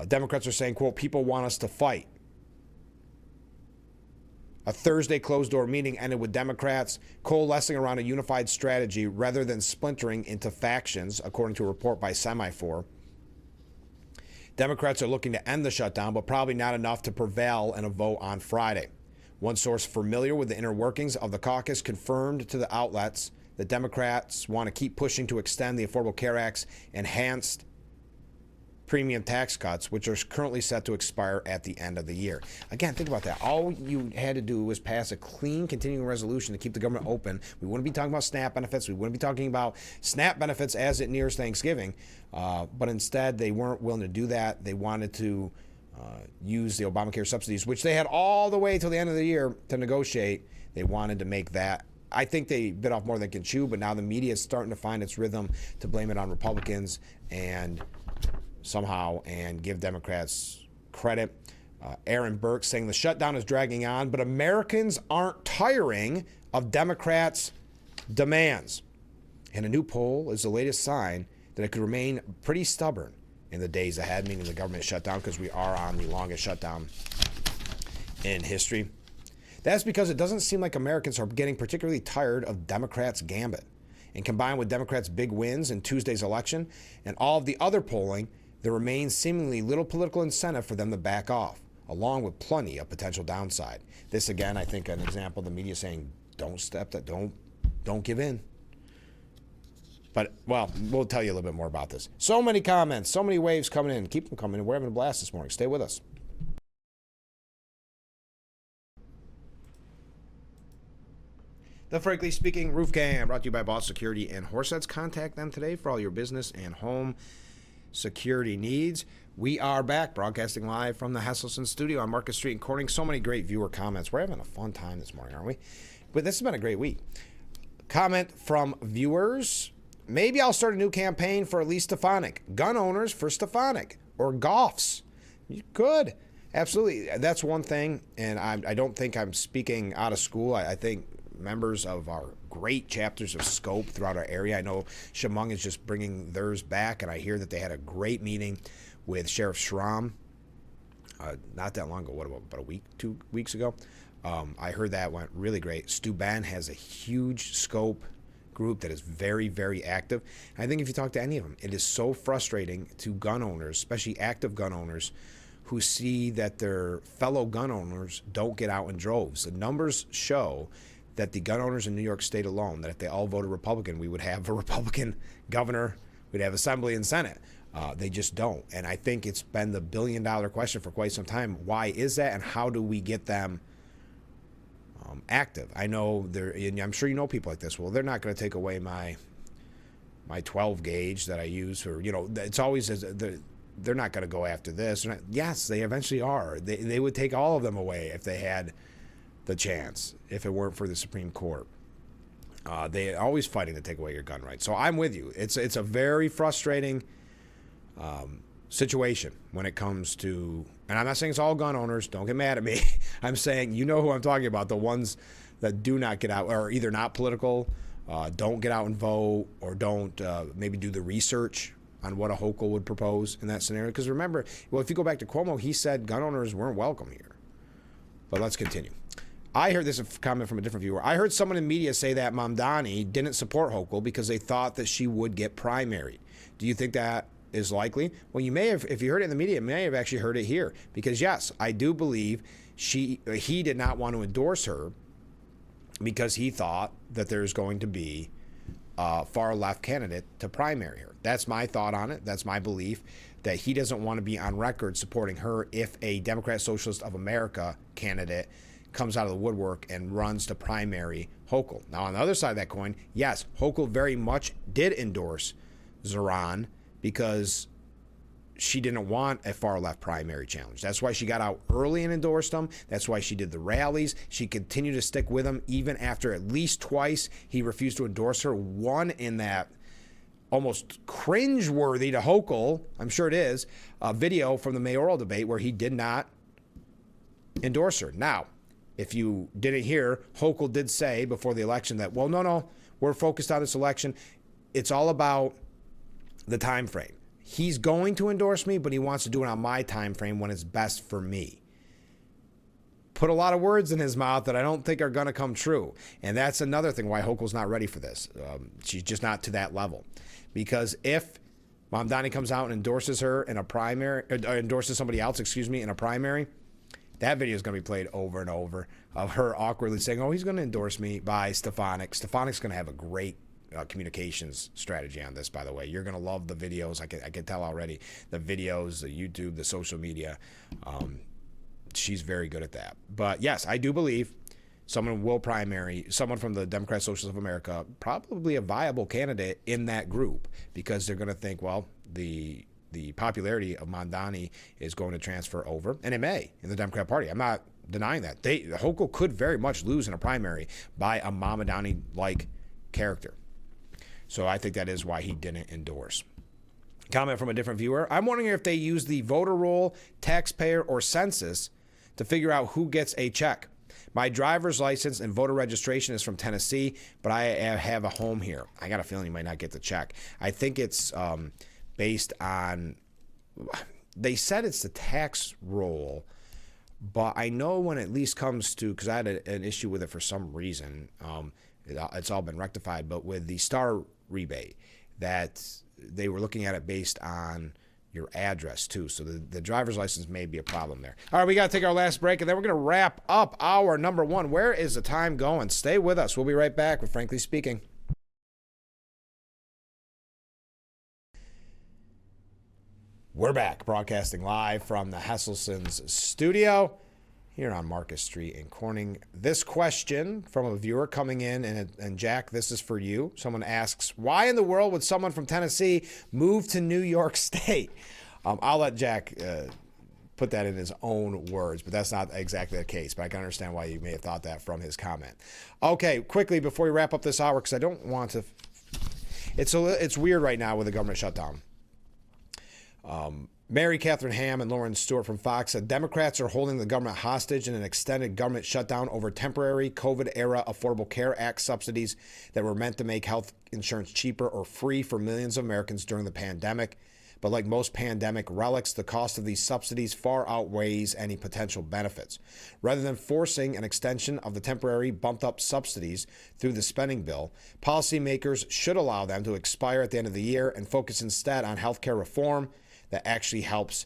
Democrats are saying, quote, people want us to fight. A Thursday closed-door meeting ended with Democrats coalescing around a unified strategy rather than splintering into factions, according to a report by Semaphore. Democrats are looking to end the shutdown, but probably not enough to prevail in a vote on Friday. One source familiar with the inner workings of the caucus confirmed to the outlets that Democrats want to keep pushing to extend the Affordable Care Act's enhanced premium tax cuts, which are currently set to expire at the end of the year. Again, think about that. All you had to do was pass a clean continuing resolution to keep the government open. We wouldn't be talking about SNAP benefits. We wouldn't be talking about SNAP benefits as it nears Thanksgiving. But instead, they weren't willing to do that. They wanted to use the Obamacare subsidies, which they had all the way till the end of the year to negotiate. They wanted to make that I think they bit off more than they can chew, but now the media is starting to find its rhythm to blame it on Republicans and give Democrats credit. Aaron Burke saying the shutdown is dragging on, but Americans aren't tiring of Democrats' demands. And a new poll is the latest sign that it could remain pretty stubborn in the days ahead, meaning the government shutdown, because we are on the longest shutdown in history. That's because it doesn't seem like Americans are getting particularly tired of Democrats' gambit. And combined with Democrats' big wins in Tuesday's election and all of the other polling, there remains seemingly little political incentive for them to back off, along with plenty of potential downside. This, again, I think an example of the media saying, don't give in. But, well, we'll tell you a little bit more about this. So many comments, so many waves coming in. Keep them coming in. We're having a blast this morning. Stay with us. The Frankly Speaking Roof Cam, brought to you by Boss Security and Horseheads. Contact them today for all your business and home security needs. We are back, broadcasting live from the Hesselson studio on Market Street in Corning. So many great viewer comments. We're having a fun time this morning, aren't we? But this has been a great week. Comment from viewers. Maybe I'll start a new campaign for Elise Stefanik. Gun owners for Stefanik. Or Goffs. You could. Absolutely. That's one thing. And I don't think I'm speaking out of school. I think members of our great chapters of Scope throughout our area. I know Chemung is just bringing theirs back, and I hear that they had a great meeting with Sheriff Schramm not that long ago, about a week, 2 weeks ago. I heard that went really great. Stu Ben has a huge Scope group that is very, very active. And I think if you talk to any of them, it is so frustrating to gun owners, especially active gun owners, who see that their fellow gun owners don't get out in droves. The numbers show that the gun owners in New York State alone, that if they all voted Republican, we would have a Republican governor, we'd have Assembly and Senate. They just don't. And I think it's been the billion-dollar question for quite some time. Why is that, and how do we get them active? I know and I'm sure you know people like this. Well, they're not going to take away my 12 gauge that I use for, it's always, they're not going to go after this. Yes, they eventually are. They would take all of them away if they had the chance, if it weren't for the Supreme Court. They are always fighting to take away your gun rights. So I'm with you. It's a very frustrating situation when it comes to, and I'm not saying it's all gun owners, don't get mad at me. I'm saying, you know who I'm talking about, the ones that do not get out, or either not political, don't get out and vote, or don't maybe do the research on what a Hochul would propose in that scenario. Because remember, well, if you go back to Cuomo, he said gun owners weren't welcome here. But let's continue. I heard this comment from a different viewer. I heard someone in media say that Mamdani didn't support Hochul because they thought that she would get primaried. Do you think that is likely? Well, you may have, if you heard it in the media, you may have actually heard it here. Because yes, I do believe he did not want to endorse her because he thought that there's going to be a far left candidate to primary her. That's my thought on it. That's my belief, that he doesn't want to be on record supporting her if a Democrat Socialist of America candidate comes out of the woodwork and runs to primary Hochul. Now, on the other side of that coin, yes, Hochul very much did endorse Zoran because she didn't want a far-left primary challenge. That's why she got out early and endorsed him. That's why she did the rallies. She continued to stick with him even after at least twice he refused to endorse her. One in that almost cringe-worthy to Hochul, I'm sure it is, a video from the mayoral debate where he did not endorse her. Now, if you didn't hear, Hochul did say before the election that, well, no, we're focused on this election. It's all about the time frame. He's going to endorse me, but he wants to do it on my time frame when it's best for me. Put a lot of words in his mouth that I don't think are going to come true. And that's another thing why Hochul's not ready for this. She's just not to that level. Because if Mamdani comes out and endorses her in a primary, endorses somebody else, in a primary, that video is going to be played over and over of her awkwardly saying, oh, he's going to endorse me by Stefanik. Stefanik's going to have a great communications strategy on this, by the way. You're going to love the videos. I can tell already. The videos, the YouTube, the social media. She's very good at that. But yes, I do believe someone will primary, someone from the Democrat Socialists of America, probably a viable candidate in that group, because they're going to think, well, the popularity of Mamdani is going to transfer over, and it may in the Democrat Party. I'm not denying that. Hochul could very much lose in a primary by a Mamadani-like character. So I think that is why he didn't endorse. Comment from a different viewer. I'm wondering if they use the voter roll, taxpayer, or census to figure out who gets a check. My driver's license and voter registration is from Tennessee, but I have a home here. I got a feeling you might not get the check. I think it's based on, they said it's the tax roll, but I know when it at least comes to, because I had an issue with it for some reason, it's all been rectified, but with the star rebate, that they were looking at it based on your address too. So the driver's license may be a problem there. All right, we got to take our last break, and then we're going to wrap up our number one. Where is the time going? Stay with us. We'll be right back with Frankly Speaking. We're back, broadcasting live from the Hesselson's studio here on Marcus Street in Corning. This question from a viewer coming in, and Jack, this is for you. Someone asks, why in the world would someone from Tennessee move to New York State? I'll let Jack put that in his own words, but that's not exactly the case. But I can understand why you may have thought that from his comment. Okay, quickly, before we wrap up this hour, because I don't want to... It's weird right now with the government shutdown. Mary Catherine Ham and Lauren Stewart from Fox said Democrats are holding the government hostage in an extended government shutdown over temporary COVID-era Affordable Care Act subsidies that were meant to make health insurance cheaper or free for millions of Americans during the pandemic. But like most pandemic relics, the cost of these subsidies far outweighs any potential benefits. Rather than forcing an extension of the temporary bumped-up subsidies through the spending bill, policymakers should allow them to expire at the end of the year and focus instead on health care reform that actually helps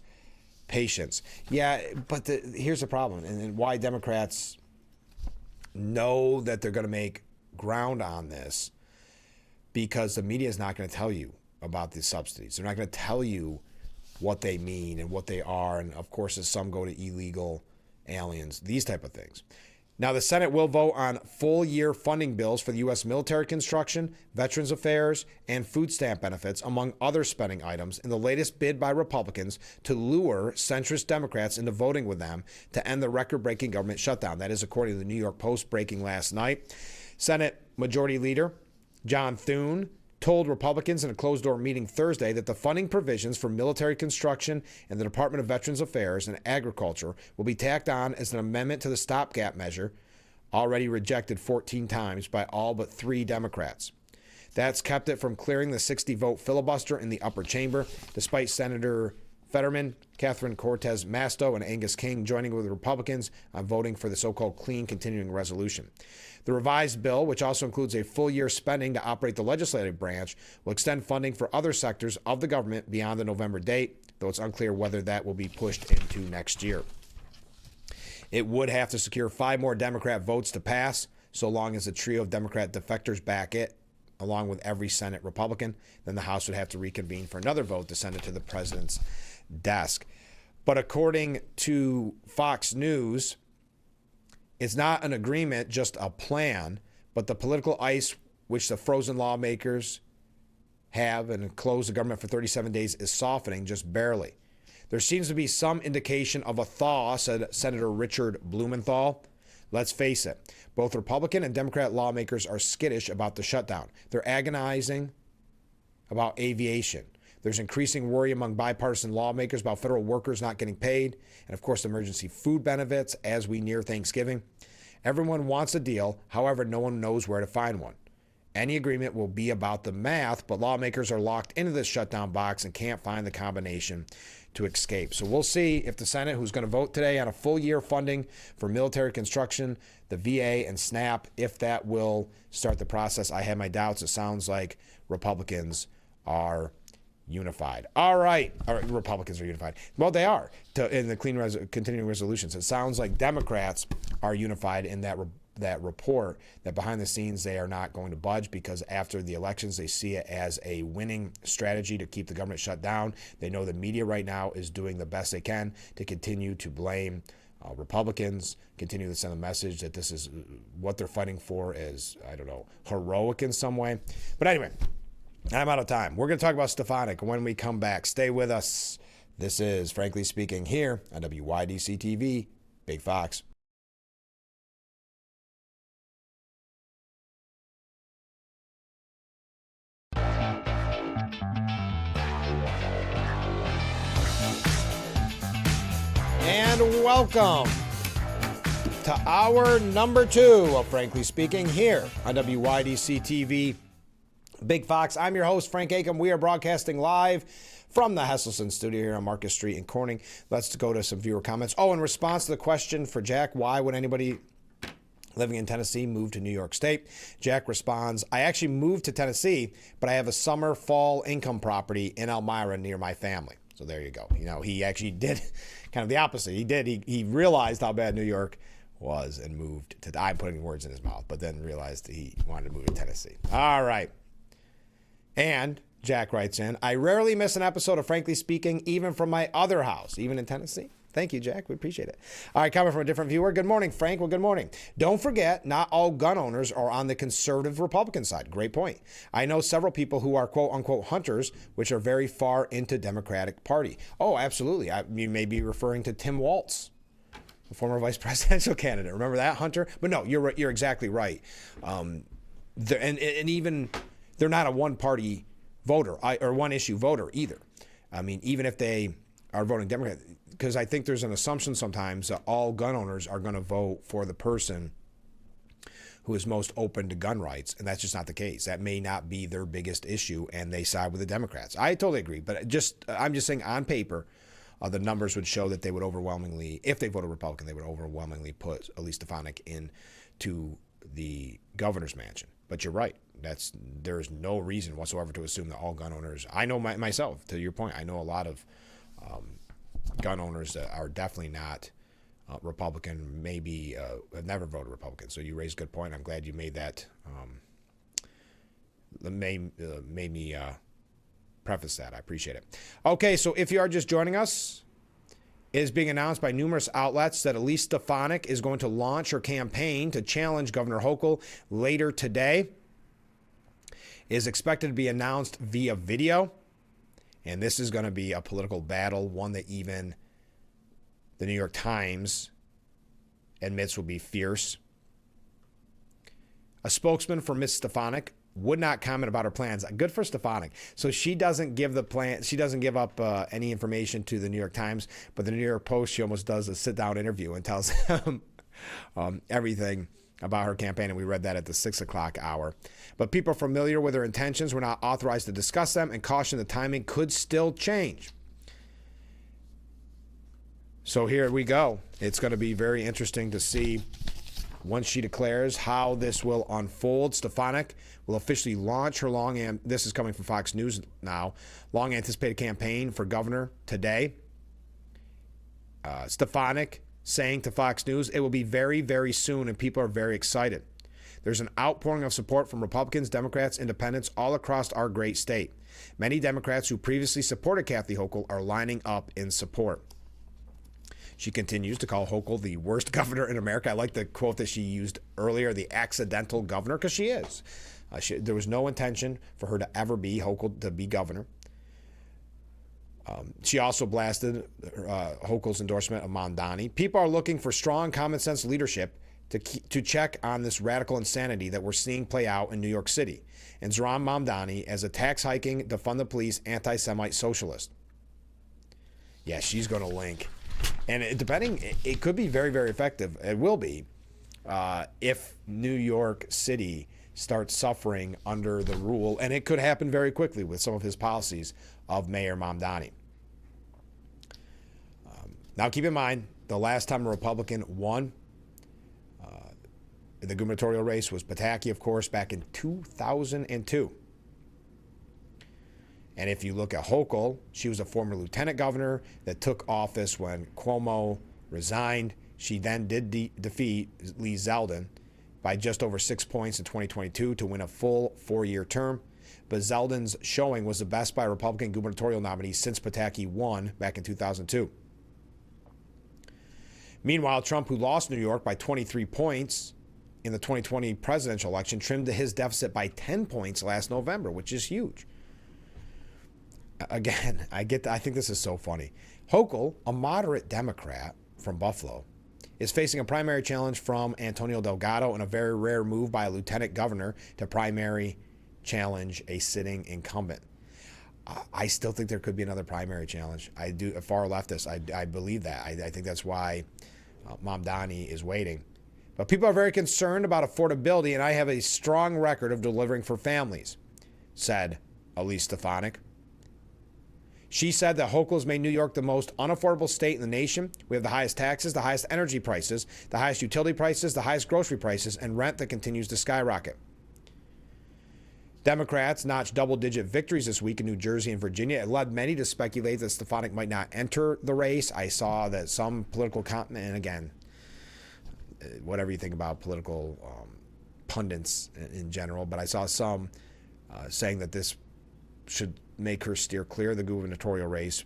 patients. Yeah, but here's the problem, and why Democrats know that they're going to make ground on this, because the media is not going to tell you about these subsidies. They're not going to tell you what they mean and what they are, and of course, as some go to illegal aliens, these type of things. Now, the Senate will vote on full-year funding bills for the U.S. military construction, Veterans Affairs, and food stamp benefits, among other spending items, in the latest bid by Republicans to lure centrist Democrats into voting with them to end the record-breaking government shutdown. That is according to the New York Post, breaking last night. Senate Majority Leader John Thune told Republicans in a closed-door meeting Thursday that the funding provisions for military construction and the Department of Veterans Affairs and Agriculture will be tacked on as an amendment to the stopgap measure, already rejected 14 times by all but 3 Democrats. That's kept it from clearing the 60-vote filibuster in the upper chamber, despite Senator Fetterman, Catherine Cortez Masto, and Angus King joining with the Republicans on voting for the so-called clean continuing resolution. The revised bill, which also includes a full year spending to operate the legislative branch, will extend funding for other sectors of the government beyond the November date, though it's unclear whether that will be pushed into next year. It would have to secure 5 more Democrat votes to pass, so long as a trio of Democrat defectors back it, along with every Senate Republican. Then the House would have to reconvene for another vote to send it to the president's desk. But according to Fox News, it's not an agreement, just a plan, but the political ice which the frozen lawmakers have and close the government for 37 days is softening just barely. There seems to be some indication of a thaw, said Senator Richard Blumenthal. Let's face it, both Republican and Democrat lawmakers are skittish about the shutdown. They're agonizing about aviation. There's increasing worry among bipartisan lawmakers about federal workers not getting paid, and of course, emergency food benefits as we near Thanksgiving. Everyone wants a deal, however, no one knows where to find one. Any agreement will be about the math, but lawmakers are locked into this shutdown box and can't find the combination to escape. So we'll see if the Senate, who's going to vote today on a full year funding for military construction, the VA, and SNAP, if that will start the process. I have my doubts. It sounds like Republicans are unified. All right. Republicans are unified. Well, they are in the continuing resolutions. It sounds like Democrats are unified in that report, that behind the scenes they are not going to budge, because after the elections they see it as a winning strategy to keep the government shut down. They know the media right now is doing the best they can to continue to blame Republicans, continue to send a message that this is what they're fighting for is, I don't know, heroic in some way. But anyway, I'm out of time. We're going to talk about Stefanik when we come back. Stay with us. This is Frankly Speaking here on WYDC TV, Big Fox. And welcome to hour number 2 of Frankly Speaking here on WYDC TV Big Fox. I'm your host, Frank Acom. We are broadcasting live from the Hesselson studio here on Marcus Street in Corning. Let's go to some viewer comments. Oh, in response to the question for Jack, why would anybody living in Tennessee move to New York State? Jack responds, I actually moved to Tennessee, but I have a summer fall income property in Elmira near my family. So there you go. You know, he actually did kind of the opposite. He realized how bad New York was and moved to, I'm putting words in his mouth, but then realized he wanted to move to Tennessee. All right. And Jack writes in, I rarely miss an episode of Frankly Speaking, even from my other house, even in Tennessee. Thank you, Jack. We appreciate it. All right, coming from a different viewer. Good morning, Frank. Well, good morning. Don't forget, not all gun owners are on the conservative Republican side. Great point. I know several people who are quote-unquote hunters, which are very far into Democratic Party. Oh, absolutely. You may be referring to Tim Walz, the former vice presidential candidate. Remember that, Hunter? But no, you're exactly right. And even they're not a one-party voter or one-issue voter either. I mean, even if they are voting Democrat, because I think there's an assumption sometimes that all gun owners are going to vote for the person who is most open to gun rights, and that's just not the case. That may not be their biggest issue, and they side with the Democrats. I totally agree, but I'm just saying on paper, the numbers would show that they would overwhelmingly, if they voted Republican, they would overwhelmingly put Elise Stefanik into the governor's mansion. But you're right. There's no reason whatsoever to assume that all gun owners, I know myself, to your point, I know a lot of gun owners that are definitely not Republican, maybe have never voted Republican. So you raised a good point. I'm glad you made that, made me preface that. I appreciate it. Okay, so if you are just joining us, it is being announced by numerous outlets that Elise Stefanik is going to launch her campaign to challenge Governor Hochul later today. It is expected to be announced via video. And this is going to be a political battle, one that even the New York Times admits will be fierce. A spokesman for Ms. Stefanik would not comment about her plans. Good for Stefanik. So she doesn't give the plan. She doesn't give up any information to the New York Times, but the New York Post, she almost does a sit-down interview and tells them everything about her campaign, and we read that at the 6 o'clock hour. But people familiar with her intentions were not authorized to discuss them and caution the timing could still change. So here we go. It's going to be very interesting to see once she declares how this will unfold. Stefanik will officially launch her this is coming from Fox News now, long anticipated campaign for governor today. Stefanik saying to Fox News, it will be very, very soon, and people are very excited. There's an outpouring of support from Republicans, Democrats, Independents all across our great state. Many Democrats who previously supported Kathy Hochul are lining up in support. She continues to call Hochul the worst governor in America. I like the quote that she used earlier, the accidental governor, because she is. There was no intention for her to ever be Hochul to be governor. She also blasted Hochul's endorsement of Mamdani. People are looking for strong common sense leadership to check on this radical insanity that we're seeing play out in New York City. And Zohran Mamdani as a tax-hiking, defund the police, anti-Semite socialist. Yeah, she's going to link. And it could be very, very effective. It will be if New York City starts suffering under the rule, and it could happen very quickly with some of his policies, of Mayor Mamdani. Now, keep in mind, the last time a Republican won the gubernatorial race was Pataki, of course, back in 2002. And if you look at Hochul, she was a former lieutenant governor that took office when Cuomo resigned. She then did defeat Lee Zeldin by just over 6 points in 2022 to win a full 4-year term. But Zeldin's showing was the best by a Republican gubernatorial nominee since Pataki won back in 2002. Meanwhile, Trump, who lost New York by 23 points in the 2020 presidential election, trimmed his deficit by 10 points last November, which is huge. Again, I think this is so funny. Hochul, a moderate Democrat from Buffalo, is facing a primary challenge from Antonio Delgado in a very rare move by a lieutenant governor to primary challenge a sitting incumbent. I still think there could be another primary challenge. I do. A far leftist. I believe that. I think that's why Mamdani is waiting. But people are very concerned about affordability, and I have a strong record of delivering for families, said Elise Stefanik. She said that Hochul has made New York the most unaffordable state in the nation. We have the highest taxes, the highest energy prices, the highest utility prices, the highest grocery prices, and rent that continues to skyrocket. Democrats notched double-digit victories this week in New Jersey and Virginia. It led many to speculate that Stefanik might not enter the race. I saw that some political and again, whatever you think about political pundits in general, but I saw some saying that this should make her steer clear of the gubernatorial race.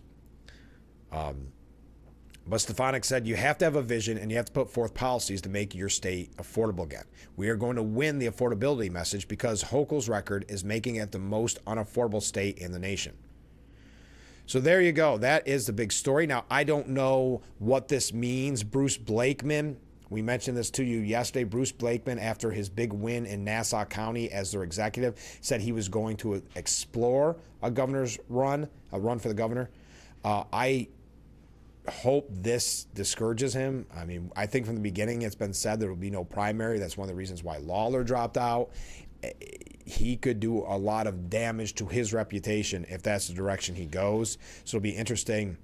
But Stefanik said you have to have a vision and you have to put forth policies to make your state affordable again. We are going to win the affordability message because Hochul's record is making it the most unaffordable state in the nation. So there you go. That is the big story. Now, I don't know what this means. Bruce Blakeman, we mentioned this to you yesterday. Bruce Blakeman, after his big win in Nassau County as their executive, said he was going to explore a run for the governor. I hope this discourages him. I mean, I think from the beginning it's been said there will be no primary. That's one of the reasons why Lawler dropped out. He could do a lot of damage to his reputation if that's the direction he goes. So it'll be interesting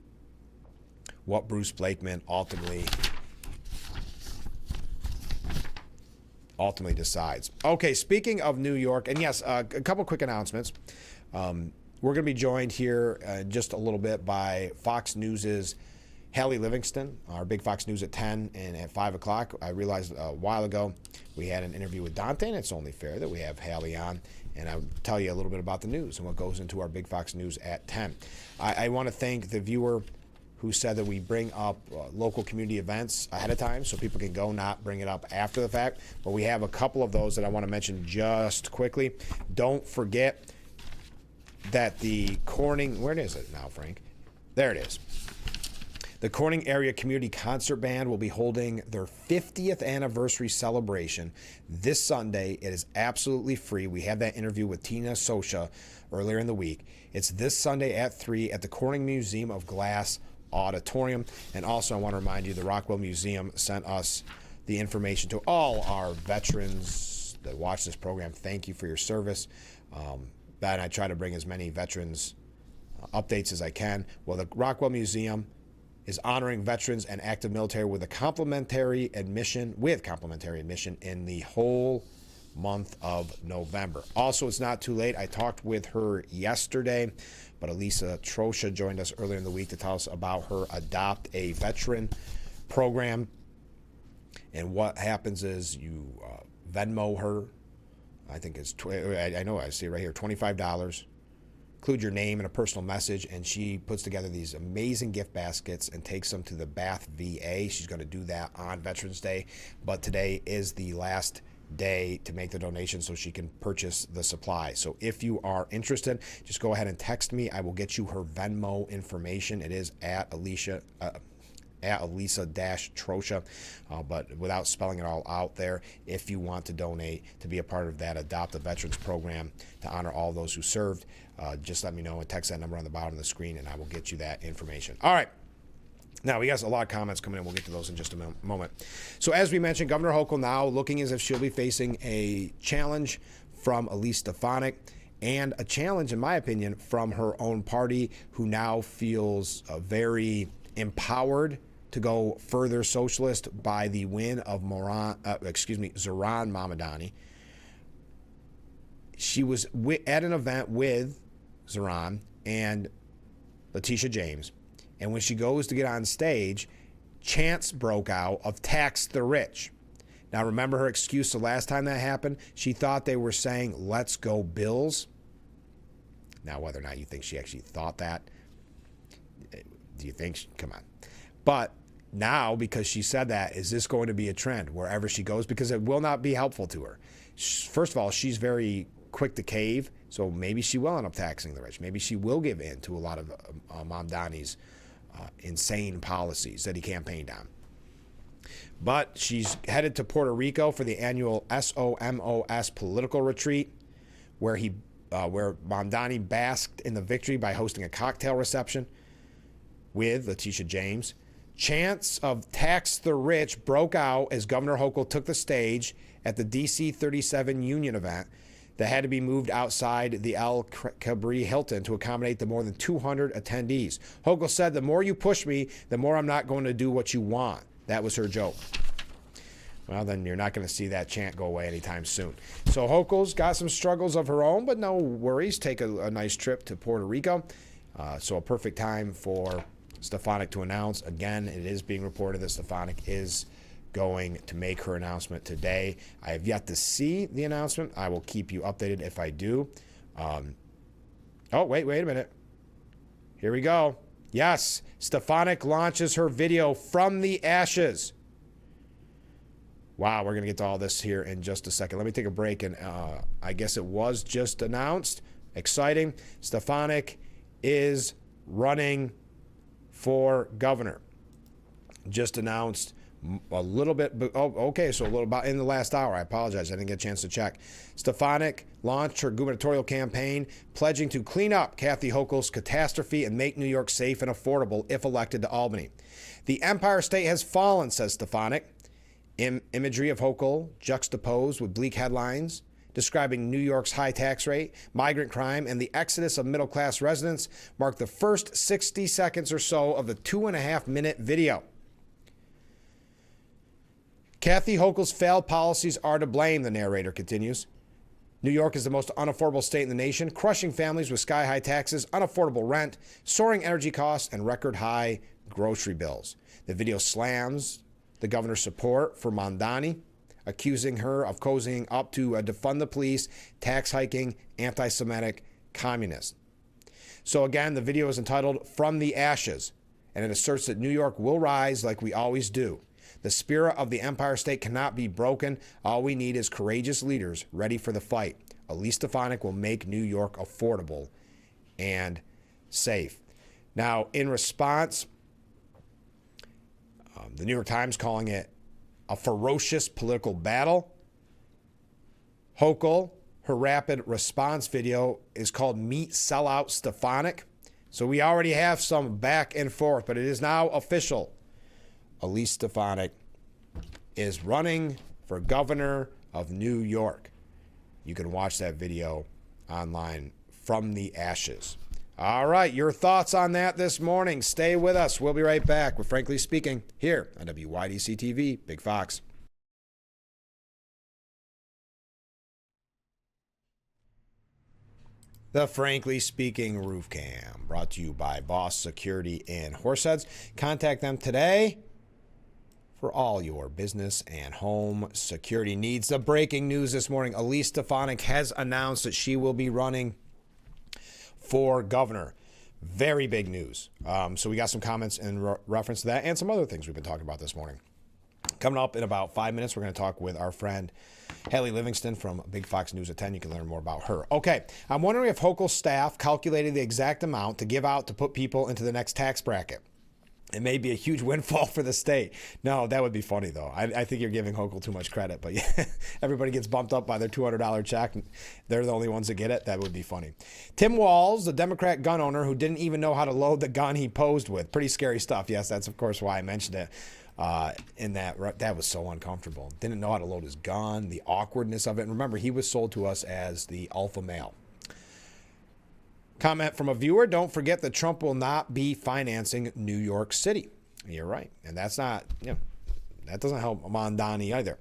what Bruce Blakeman ultimately decides. Okay, speaking of New York, and yes, a couple quick announcements. We're going to be joined here just a little bit by Fox News's Hallie Livingston, our Big Fox News at 10 and at 5 o'clock. I realized a while ago we had an interview with Dante, and it's only fair that we have Hallie on, and I'll tell you a little bit about the news and what goes into our Big Fox News at 10. I want to thank the viewer who said that we bring up local community events ahead of time so people can go, not bring it up after the fact. But we have a couple of those that I want to mention just quickly. Don't forget that the Corning, where is it now, Frank? There it is. The Corning Area Community Concert Band will be holding their 50th anniversary celebration this Sunday. It is absolutely free. We had that interview with Tina Sosha earlier in the week. It's this Sunday at 3 at the Corning Museum of Glass Auditorium. And also I want to remind you the Rockwell Museum sent us the information to all our veterans that watch this program. Thank you for your service. And I try to bring as many veterans updates as I can. Well, the Rockwell Museum is honoring veterans and active military with complimentary admission in the whole month of November. Also, it's not too late. I talked with her yesterday, but Elisa Trosha joined us earlier in the week to tell us about her Adopt a Veteran program. And what happens is you Venmo her. I think it's, I know I see it right here, $25. Include your name and a personal message, and she puts together these amazing gift baskets and takes them to the Bath VA. She's going to do that on Veterans Day, but today is the last day to make the donation so she can purchase the supply. So if you are interested, just go ahead and text me. I will get you her Venmo information. It is at Elisa-Trosha, but without spelling it all out there, if you want to donate to be a part of that Adopt a Veterans program to honor all those who served, just let me know and text that number on the bottom of the screen and I will get you that information. All right. Now, we got a lot of comments coming in. We'll get to those in just a moment. So as we mentioned, Governor Hochul now looking as if she'll be facing a challenge from Elise Stefanik and a challenge, in my opinion, from her own party, who now feels very empowered to go further socialist by the win of Zohran Mamdani. She was at an event with Zohran and Letitia James, and when she goes to get on stage, chants broke out of tax the rich. Now, remember her excuse the last time that happened? She thought they were saying, let's go Bills. Now, whether or not you think she actually thought that, do you think? Come on. But now, because she said that, is this going to be a trend wherever she goes? Because it will not be helpful to her. First of all, she's very quick to cave, so maybe she will end up taxing the rich. Maybe she will give in to a lot of Mamdani's insane policies that he campaigned on. But she's headed to Puerto Rico for the annual SOMOS political retreat, where he where Mamdani basked in the victory by hosting a cocktail reception with Letitia James. Chants of tax the rich broke out as Governor Hochul took the stage at the DC 37 union event that had to be moved outside the El Cabri Hilton to accommodate the more than 200 attendees. Hochul said, "The more you push me, the more I'm not going to do what you want." That was her joke. Well, then you're not going to see that chant go away anytime soon. So Hochul's got some struggles of her own, but no worries. Take a nice trip to Puerto Rico. So a perfect time for Stefanik to announce. Again, it is being reported that Stefanik is going to make her announcement today. I have yet to see the announcement. I will keep you updated if I do. Wait a minute. Here we go. Yes, Stefanik launches her video from the ashes. Wow, we're going to get to all this here in just a second. Let me take a break, and I guess it was just announced. Exciting. Stefanik is running for governor. Just announced a little bit. So a little about in the last hour. I apologize. I didn't get a chance to check. Stefanik launched her gubernatorial campaign, pledging to clean up Kathy Hochul's catastrophe and make New York safe and affordable if elected to Albany. The Empire State has fallen, says Stefanik. Imagery of Hochul juxtaposed with bleak headlines describing New York's high tax rate, migrant crime, and the exodus of middle-class residents marked the first 60 seconds or so of the 2.5-minute video. Kathy Hochul's failed policies are to blame, the narrator continues. New York is the most unaffordable state in the nation, crushing families with sky-high taxes, unaffordable rent, soaring energy costs, and record-high grocery bills. The video slams the governor's support for Mamdani, accusing her of cozying up to defund the police, tax-hiking, anti-Semitic communist. So again, the video is entitled From the Ashes, and it asserts that New York will rise like we always do. The spirit of the Empire State cannot be broken. All we need is courageous leaders ready for the fight. Elise Stefanik will make New York affordable and safe. Now, in response, the New York Times calling it a ferocious political battle. Hochul, her rapid response video is called Meet Sellout Stefanik. So we already have some back and forth, but it is now official. Elise Stefanik is running for governor of New York. You can watch that video online, From the Ashes. All right, your thoughts on that this morning. Stay with us. We'll be right back with Frankly Speaking here on WYDC TV, Big Fox. The Frankly Speaking Roof Cam, brought to you by Boss Security in Horseheads. Contact them today for all your business and home security needs. The breaking news this morning, Elise Stefanik has announced that she will be running for governor. Very big news. So we got some comments in reference to that and some other things we've been talking about this morning. Coming up in about 5 minutes, we're going to talk with our friend Haley Livingston from Big Fox News at 10. You can learn more about her. Okay, I'm wondering if Hochul's staff calculated the exact amount to give out to put people into the next tax bracket. It may be a huge windfall for the state. No, that would be funny, though. I think you're giving Hochul too much credit. But yeah, everybody gets bumped up by their $200 check. They're the only ones that get it. That would be funny. Tim Walz, the Democrat gun owner who didn't even know how to load the gun he posed with. Pretty scary stuff. Yes, that's, of course, why I mentioned it. That was so uncomfortable. Didn't know how to load his gun, the awkwardness of it. And remember, he was sold to us as the alpha male. Comment from a viewer, don't forget that Trump will not be financing New York City. You're right. And that's not, that doesn't help Mamdani either.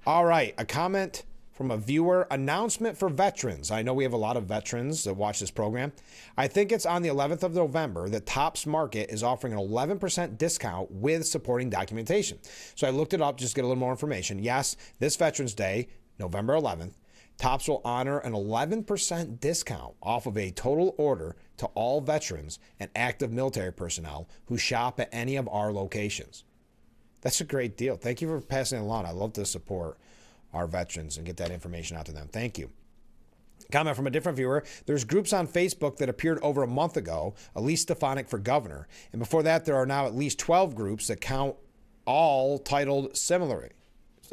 All right. A comment from a viewer, announcement for veterans. I know we have a lot of veterans that watch this program. I think it's on the 11th of November that Topps Market is offering an 11% discount with supporting documentation. So I looked it up just to get a little more information. Yes, this Veterans Day, November 11th, Topps will honor an 11% discount off of a total order to all veterans and active military personnel who shop at any of our locations. That's a great deal. Thank you for passing it along. I love to support our veterans and get that information out to them. Thank you. Comment from a different viewer. There's groups on Facebook that appeared over a month ago, Elise Stefanik for governor. And before that, there are now at least 12 groups that count all titled similarly.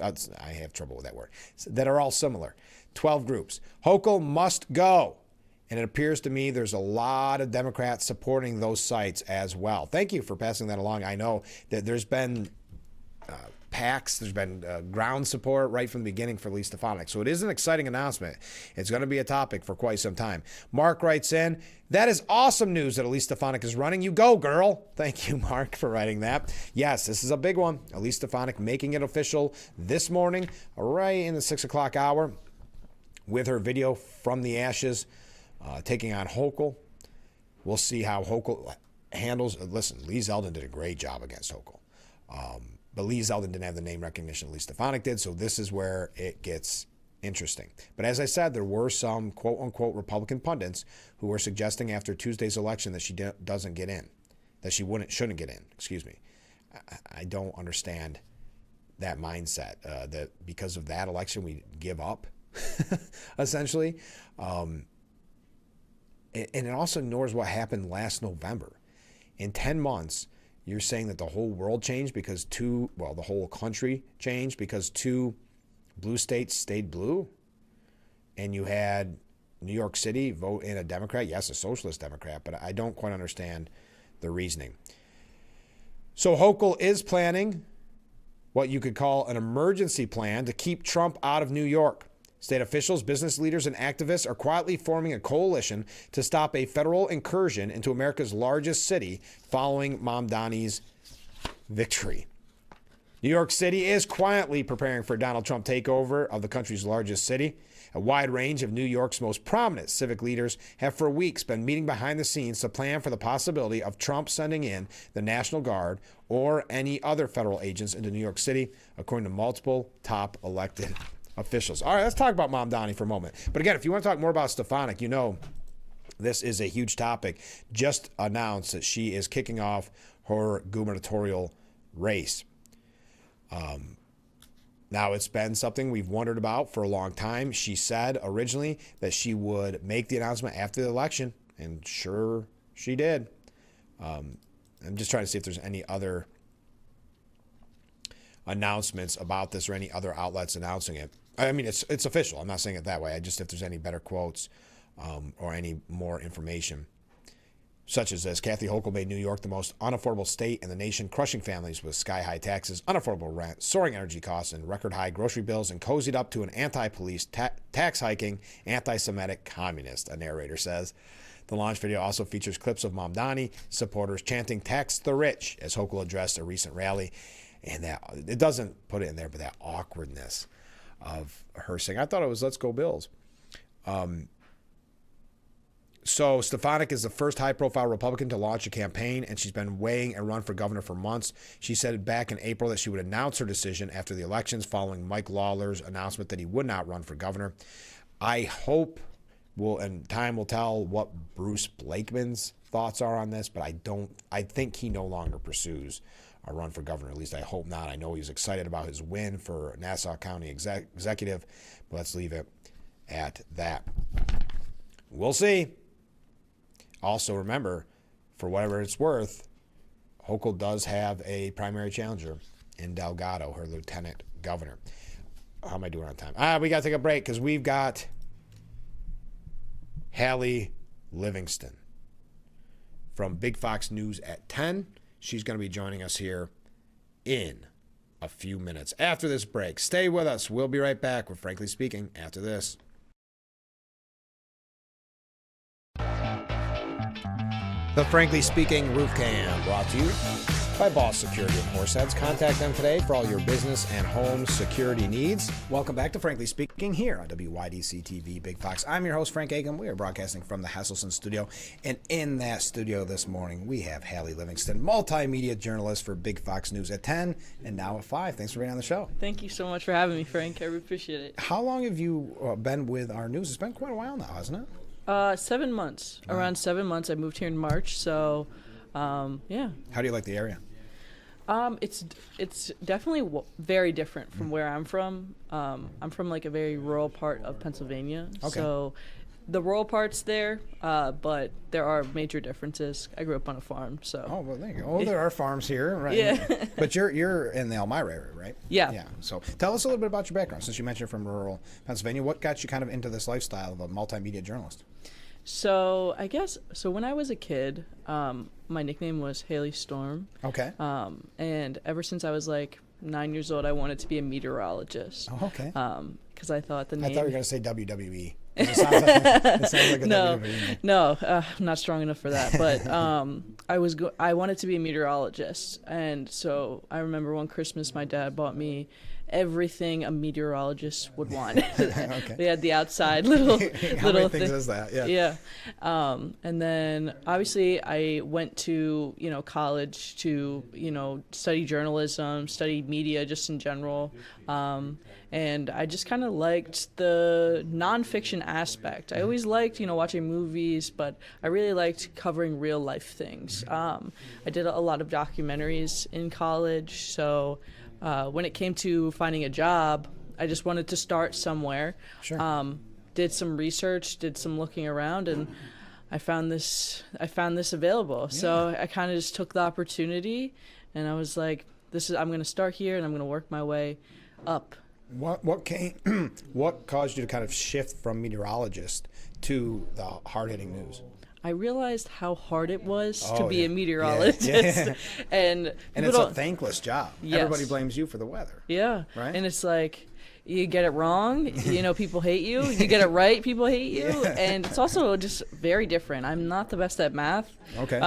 I have trouble with that word. That are all similar. 12 groups. Hochul must go. And it appears to me there's a lot of Democrats supporting those sites as well. Thank you for passing that along. I know that there's been PACs, there's been ground support right from the beginning for Lee Stefanik. So it is an exciting announcement. It's going to be a topic for quite some time. Mark writes in, that is awesome news that Elise Stefanik is running. You go, girl. Thank you, Mark, for writing that. Yes, this is a big one. Elise Stefanik making it official this morning, right in the 6 o'clock hour, with her video from the ashes, taking on Hochul. We'll see how Hochul handles. Listen, Lee Zeldin did a great job against Hochul. But Lee Zeldin didn't have the name recognition Lee Stefanik did, so this is where it gets interesting. But as I said, there were some quote-unquote Republican pundits who were suggesting after Tuesday's election that she doesn't get in, that she shouldn't get in. Excuse me. I don't understand that mindset, that because of that election we give up, essentially. And it also ignores what happened last November. In 10 months, you're saying that the whole world changed because the whole country changed because 2 blue states stayed blue? And you had New York City vote in a Democrat, yes, a socialist Democrat, but I don't quite understand the reasoning. So Hochul is planning what you could call an emergency plan to keep Trump out of New York. State officials, business leaders, and activists are quietly forming a coalition to stop a federal incursion into America's largest city following Mamdani's victory. New York City is quietly preparing for a Donald Trump takeover of the country's largest city. A wide range of New York's most prominent civic leaders have for weeks been meeting behind the scenes to plan for the possibility of Trump sending in the National Guard or any other federal agents into New York City, according to multiple top elected officials. All right, let's talk about Mamdani for a moment. But again, if you want to talk more about Stefanik, you know this is a huge topic. Just announced that she is kicking off her gubernatorial race. Now, it's been something we've wondered about for a long time. She said originally that she would make the announcement after the election, and sure she did. I'm just trying to see if there's any other announcements about this or any other outlets announcing it. I mean, it's official. I'm not saying it that way. I just if there's any better quotes or any more information. Such as this, Kathy Hochul made New York the most unaffordable state in the nation, crushing families with sky-high taxes, unaffordable rent, soaring energy costs, and record-high grocery bills, and cozied up to an anti-police, tax-hiking, anti-Semitic communist, a narrator says. The launch video also features clips of Mamdani supporters chanting, "Tax the rich," as Hochul addressed a recent rally. And that it doesn't put it in there, but that awkwardness of her saying, I thought it was "Let's go Bills." So Stefanik is the first high-profile Republican to launch a campaign, and she's been weighing a run for governor for months. She said back in April that she would announce her decision after the elections following Mike Lawler's announcement that he would not run for governor. I hope and time will tell what Bruce Blakeman's thoughts are on this, but I think he no longer pursues a run for governor. At least I hope not. I know he's excited about his win for Nassau County executive, but let's leave it at that. We'll see. Also, remember, for whatever it's worth, Hochul does have a primary challenger in Delgado, her lieutenant governor. How am I doing on time? We got to take a break because we've got Hallie Livingston from Big Fox News at 10. She's going to be joining us here in a few minutes after this break. Stay with us. We'll be right back with Frankly Speaking after this. The Frankly Speaking Roof Cam brought to you by Boss Security of Horseheads. Contact them today for all your business and home security needs. Welcome back to Frankly Speaking here on WYDC TV Big Fox. I'm your host, Frank Aiken. We are broadcasting from the Hesselson studio. And in that studio this morning, we have Hallie Livingston, multimedia journalist for Big Fox News at 10 and now at 5. Thanks for being on the show. Thank you so much for having me, Frank. I really appreciate it. How long have you been with our news? It's been quite a while now, hasn't it? 7 months. Around 7 months. I moved here in March, so yeah. How do you like the area? It's definitely very different from where I'm from. I'm from like a very rural part of Pennsylvania, so the rural part's there, but there are major differences. I grew up on a farm, so. Oh, well, there you go. Oh, there are farms here, right? Yeah. But you're in the Elmira area, right? Yeah. Yeah. So tell us a little bit about your background, since you mentioned you're from rural Pennsylvania. What got you kind of into this lifestyle of a multimedia journalist? So I guess when I was a kid, my nickname was Haley Storm. Okay. And ever since I was like 9 years old, I wanted to be a meteorologist. Oh, okay. Because I thought the name. I thought you were going to say WWE. It sounds like a No, WWE name. no, I'm not strong enough for that. But I wanted to be a meteorologist, and so I remember one Christmas my dad bought me everything a meteorologist would want. Okay. We had the outside little How many things is that? Yeah. Yeah. And then obviously I went to, college to, study journalism, study media just in general. And I just kind of liked the nonfiction aspect. I always liked, watching movies, but I really liked covering real life things. I did a lot of documentaries in college, so when it came to finding a job, I just wanted to start somewhere. Sure. Did some research, did some looking around, and I found this available. Yeah. So I kind of just took the opportunity, and I was like, I'm going to start here, and I'm going to work my way up. What caused you to kind of shift from meteorologist to the hard-hitting news? I realized how hard it was to be a meteorologist. Yeah. And it's a thankless job. Yes. Everybody blames you for the weather. Yeah. Right? And it's like, you get it wrong, people hate you. You get it right, people hate you. Yeah. And it's also just very different. I'm not the best at math. Okay.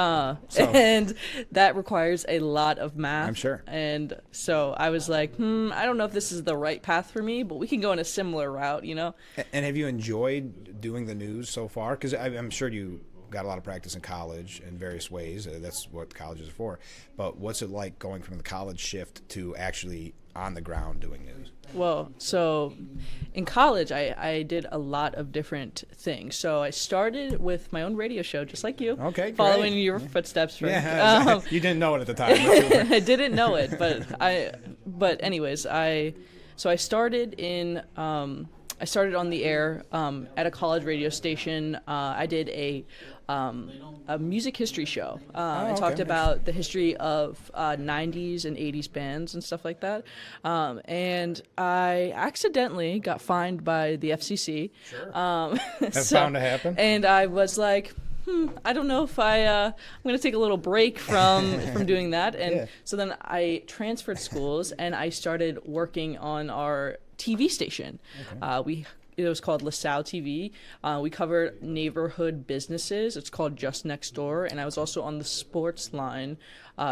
And that requires a lot of math. I'm sure. And so I was like, I don't know if this is the right path for me, but we can go in a similar route, And have you enjoyed doing the news so far? Because I'm sure you got a lot of practice in college in various ways. That's what colleges are for. But what's it like going from the college shift to actually on the ground doing news? Well, so in college, I did a lot of different things. So I started with my own radio show, just like you. Okay, following great. your footsteps. Frank. Yeah, you didn't know it at the time. I didn't know it, but anyways, I started in. I started on the air at a college radio station. I did a music history show. I talked about the history of 90s and 80s bands and stuff like that. And I accidentally got fined by the FCC. Sure. That's bound to happen. And I was like, I don't know if I'm going to take a little break from doing that. And so then I transferred schools and I started working on our TV station. Okay. It was called LaSalle TV. We covered neighborhood businesses. It's called Just Next Door. And I was also on the Sports Line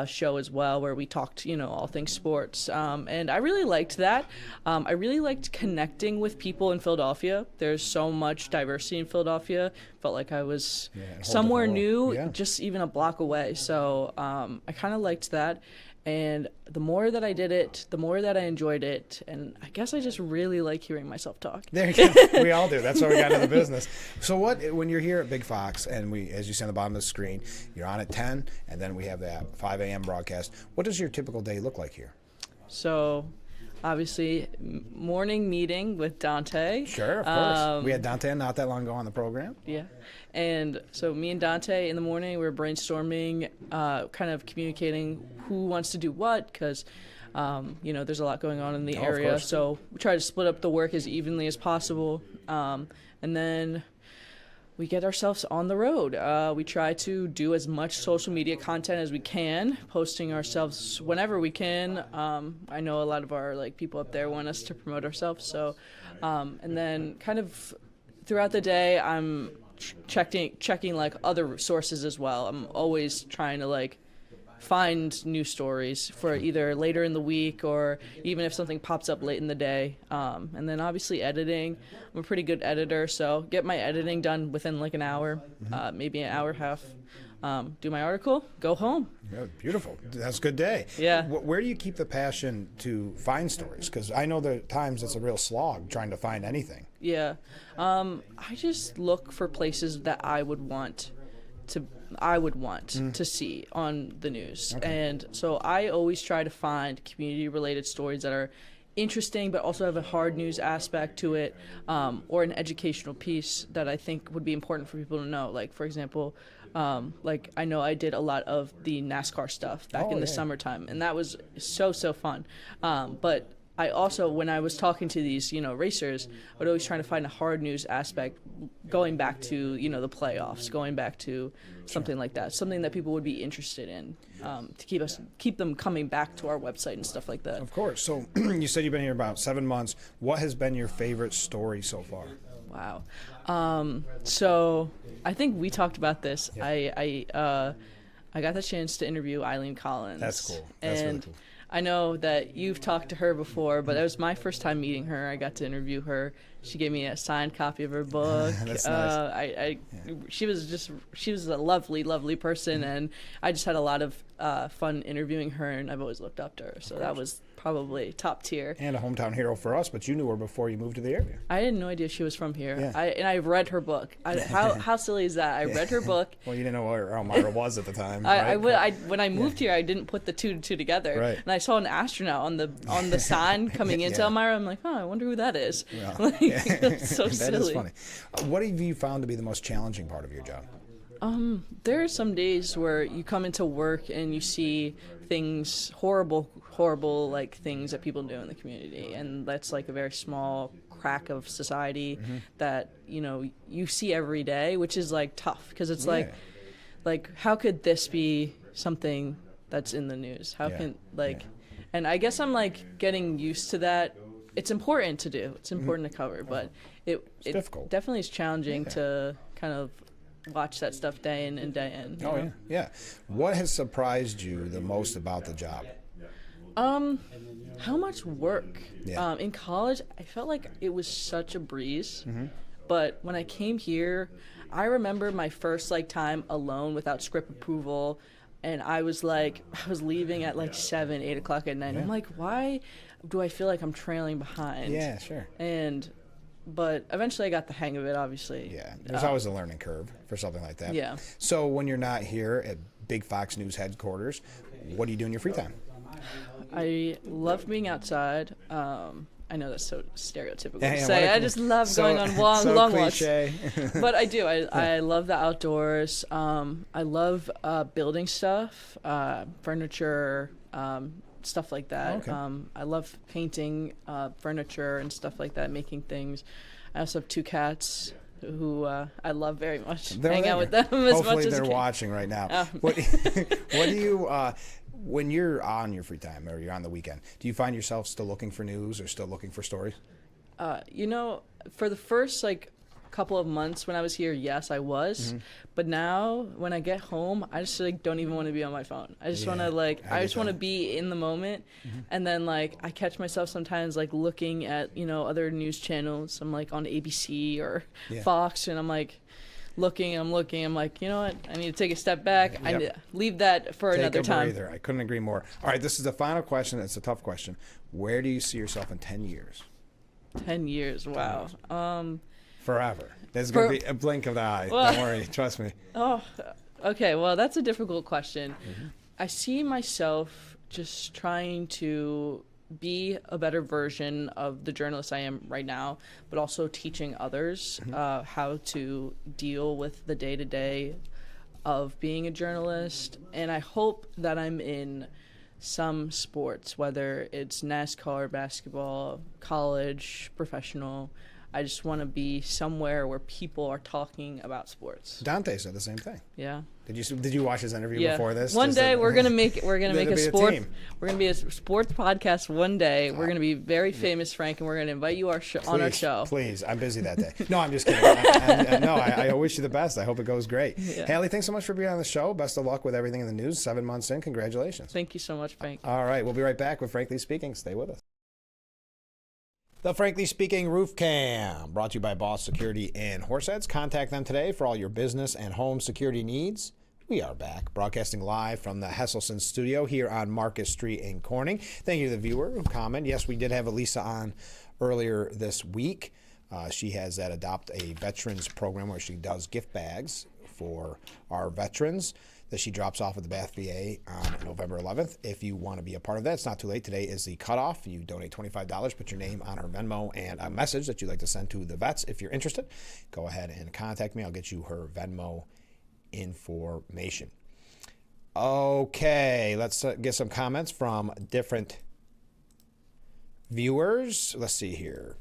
show as well, where we talked, all things sports. And I really liked that. I really liked connecting with people in Philadelphia. There's so much diversity in Philadelphia. Felt like I was somewhere new, just even a block away. So I kind of liked that. And the more that I did it, the more that I enjoyed it. And I guess I just really like hearing myself talk. There you go. We all do. That's why we got into the business. So when you're here at Big Fox, and as you see on the bottom of the screen, you're on at 10, and then we have that 5 a.m. broadcast. What does your typical day look like here? So obviously, morning meeting with Dante. Sure, of course. We had Dante not that long ago on the program. Yeah. And so me and Dante in the morning, we were brainstorming, kind of communicating who wants to do what, because, there's a lot going on in the area. So we try to split up the work as evenly as possible. And then we get ourselves on the road. We try to do as much social media content as we can, posting ourselves whenever we can. I know a lot of our people up there want us to promote ourselves. So, and then kind of throughout the day, I'm checking other sources as well. I'm always trying to find new stories for either later in the week or even if something pops up late in the day. And then obviously editing. I'm a pretty good editor, so get my editing done within an hour, maybe an hour and a half. Do my article, go home. Yeah, beautiful. That's a good day. Yeah. Where do you keep the passion to find stories? Because I know there are times it's a real slog trying to find anything. Yeah. I just look for places that I would want to see on the news. Okay. And so I always try to find community-related stories that are interesting but also have a hard news aspect to it, or an educational piece that I think would be important for people to know. Like, for example, I know I did a lot of the NASCAR stuff back in the summertime, and that was so fun. But I also, when I was talking to these, racers, I would always try to find a hard news aspect, going back to, the playoffs, going back to something like that, something that people would be interested in, to keep them coming back to our website and stuff like that. Of course. So you said you've been here about 7 months. What has been your favorite story so far? Wow. So I think we talked about this. Yeah. I got the chance to interview Eileen Collins. That's cool. That's really cool. I know that you've talked to her before, but that was my first time meeting her. I got to interview her. She gave me a signed copy of her book. That's nice. She was a lovely, lovely person, and I just had a lot of fun interviewing her, and I've always looked up to her. So that was probably top tier. And a hometown hero for us, but you knew her before you moved to the area. I had no idea she was from here. Yeah. I've read her book. How silly is that? I read her book. Well, you didn't know where Elmira was at the time. When I moved here, I didn't put the two together. Right. And I saw an astronaut on the sign coming into Elmira. I'm like, I wonder who that is. Yeah. It's so silly. That is funny. What have you found to be the most challenging part of your job? There are some days where you come into work and you see things, horrible like things that people do in the community, and that's like a very small crack of society that you see every day, which is like tough because it's like how could this be something that's in the news? How can and I guess I'm like getting used to that. It's important to do. It's important to cover, but it's difficult. Definitely is challenging to kind of watch that stuff day in and day in. Oh, yeah. What has surprised you the most about the job? How much work. Yeah. In college, I felt like it was such a breeze. But when I came here, I remember my first time alone without script approval, and I was leaving at 7, 8 o'clock at night. Yeah. I'm like, why do I feel like I'm trailing behind? Yeah, sure. But eventually I got the hang of it, obviously. Yeah, there's always a learning curve for something like that. Yeah. So when you're not here at Big Fox News headquarters, what do you do in your free time? I love being outside. I know that's so stereotypical to Yeah, say. I just love going on long walks. But I do. I love the outdoors. I love building stuff, furniture, stuff like that. Okay. I love painting furniture and stuff like that, making things. I also have 2 cats who I love very much. Hang out with them as much as Hopefully they're watching right now. What do you, when you're on your free time or you're on the weekend, do you find yourself still looking for news or still looking for stories? For the first couple of months when I was here, yes, I was. But now when I get home, I just don't even want to be on my phone. I just want to I just want to be in the moment. And then I catch myself sometimes looking at other news channels. I'm on ABC or Fox, and I'm looking. I'm like, you know what? I need to take a step back. Yep. I need to leave that for another time. Breather. I couldn't agree more. All right, this is the final question. It's a tough question. Where do you see yourself in 10 years? 10 years. Wow. Forever. There's going to be a blink of the eye. Well, don't worry. Trust me. Oh, okay. Well, that's a difficult question. I see myself just trying to be a better version of the journalist I am right now, but also teaching others how to deal with the day-to-day of being a journalist. And I hope that I'm in some sports, whether it's NASCAR, basketball, college, professional. I just want to be somewhere where people are talking about sports. Dante said the same thing. Yeah. Did you watch his interview before this? One day we're gonna make a sport. We're gonna be a sports podcast one day. We're gonna be very famous, Frank, and we're gonna invite you on our show. Please, I'm busy that day. No, I'm just kidding. I wish you the best. I hope it goes great. Yeah. Haley, thanks so much for being on the show. Best of luck with everything in the news. 7 months in, congratulations. Thank you so much, Frank. All right, we'll be right back with Frankly Speaking. Stay with us. The Frankly Speaking Roof Cam, brought to you by Boss Security in Horseheads. Contact them today for all your business and home security needs. We are back, broadcasting live from the Hesselson studio here on Marcus Street in Corning. Thank you to the viewer who commented. Yes, we did have Elisa on earlier this week. She has that Adopt a Veterans program where she does gift bags for our veterans that she drops off at the Bath VA on November 11th. If you want to be a part of that, it's not too late. Today is the cutoff. You donate $25, put your name on her Venmo and a message that you'd like to send to the vets. If you're interested, go ahead and contact me. I'll get you her Venmo information. Okay, let's get some comments from different viewers. Let's see here.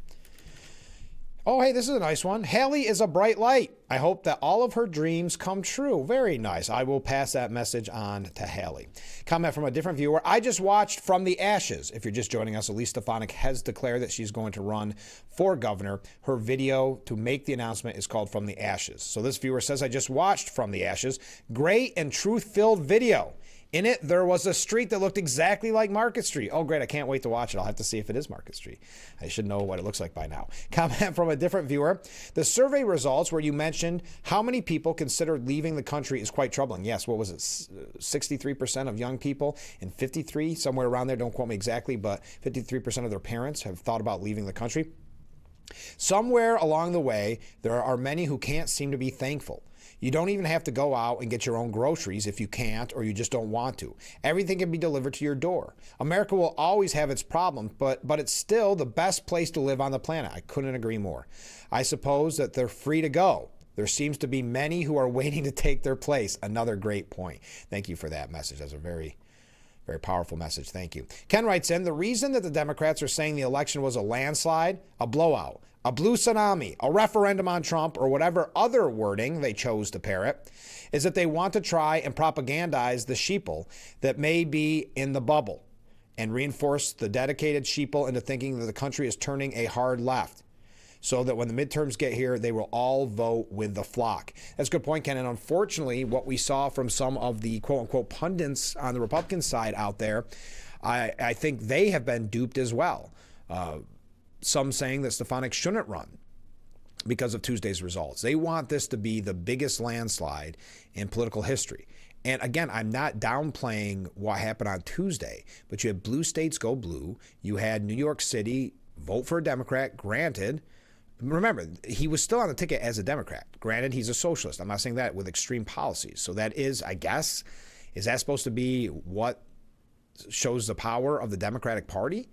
Oh, hey, this is a nice one. Haley is a bright light. I hope that all of her dreams come true. Very nice. I will pass that message on to Haley. Comment from a different viewer. I just watched From the Ashes. If you're just joining us, Elise Stefanik has declared that she's going to run for governor. Her video to make the announcement is called From the Ashes. So this viewer says, I just watched From the Ashes. Great and truth-filled video. In it, there was a street that looked exactly like Market Street. Oh, great. I can't wait to watch it. I'll have to see if it is Market Street. I should know what it looks like by now. Comment from a different viewer. The survey results where you mentioned how many people considered leaving the country is quite troubling. Yes, what was it? 63% of young people and 53, somewhere around there, don't quote me exactly, but 53% of their parents have thought about leaving the country. Somewhere along the way, there are many who can't seem to be thankful. You don't even have to go out and get your own groceries if you can't or you just don't want to. Everything can be delivered to your door. America will always have its problems, but it's still the best place to live on the planet. I couldn't agree more. I suppose that they're free to go. There seems to be many who are waiting to take their place. Another great point. Thank you for that message. That's a very powerful message. Thank you. Ken writes in, the reason that the Democrats are saying the election was a landslide, a blowout, a blue tsunami, a referendum on Trump, or whatever other wording they chose to parrot, is that they want to try and propagandize the sheeple that may be in the bubble and reinforce the dedicated sheeple into thinking that the country is turning a hard left, so that when the midterms get here, they will all vote with the flock. That's a good point, Ken. And unfortunately, what we saw from some of the quote-unquote pundits on the Republican side out there, I think they have been duped as well. Some saying that Stefanik shouldn't run because of Tuesday's results. They want this to be the biggest landslide in political history. And again, I'm not downplaying what happened on Tuesday, but you had blue states go blue. You had New York City vote for a Democrat. Granted, remember, he was still on the ticket as a Democrat. Granted, he's a socialist. I'm not saying that with extreme policies. So that is, I guess, is that supposed to be what shows the power of the Democratic Party?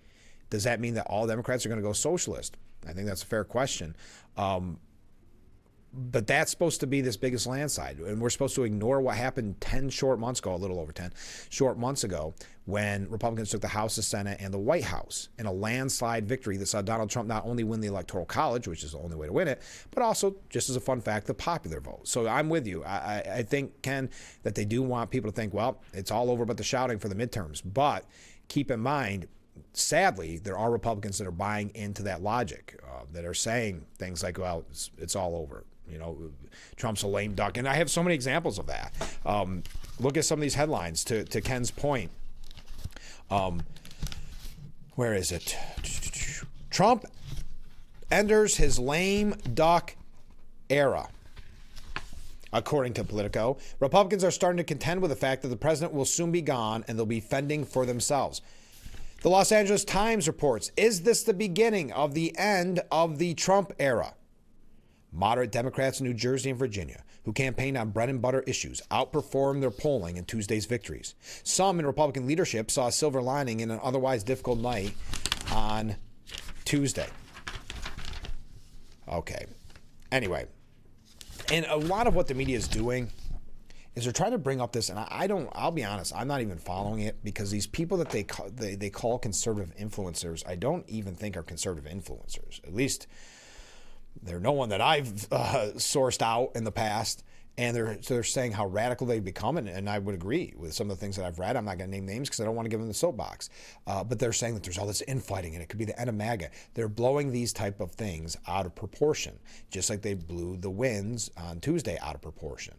Does that mean that all Democrats are going to go socialist? I think that's a fair question. But that's supposed to be this biggest landslide. And we're supposed to ignore what happened 10 short months ago, a little over 10 short months ago, when Republicans took the House, the Senate, and the White House in a landslide victory that saw Donald Trump not only win the Electoral College, which is the only way to win it, but also, just as a fun fact, the popular vote. So I'm with you. I think, Ken, that they do want people to think, well, it's all over but the shouting for the midterms. But keep in mind, sadly, there are Republicans that are buying into that logic, that are saying things like, well, it's all over. You know, Trump's a lame duck. And I have so many examples of that. Look at some of these headlines to Ken's point. Where is it? Trump enters his lame duck era. According to Politico, Republicans are starting to contend with the fact that the president will soon be gone and they'll be fending for themselves. The Los Angeles Times reports, is this the beginning of the end of the Trump era? Moderate Democrats in New Jersey and Virginia, who campaigned on bread and butter issues, outperformed their polling in Tuesday's victories. Some in Republican leadership saw a silver lining in an otherwise difficult night on Tuesday. Okay. Anyway, and a lot of what the media is doing is they're trying to bring up this, and I'll be honest, I'm not even following it, because these people that they call conservative influencers, I don't even think are conservative influencers. At least they're no one that I've sourced out in the past, and they're saying how radical they've become, and I would agree with some of the things that I've read. I'm not going to name names because I don't want to give them the soapbox, but they're saying that there's all this infighting, and it could be the end of MAGA. They're blowing these type of things out of proportion, just like they blew the wins on Tuesday out of proportion.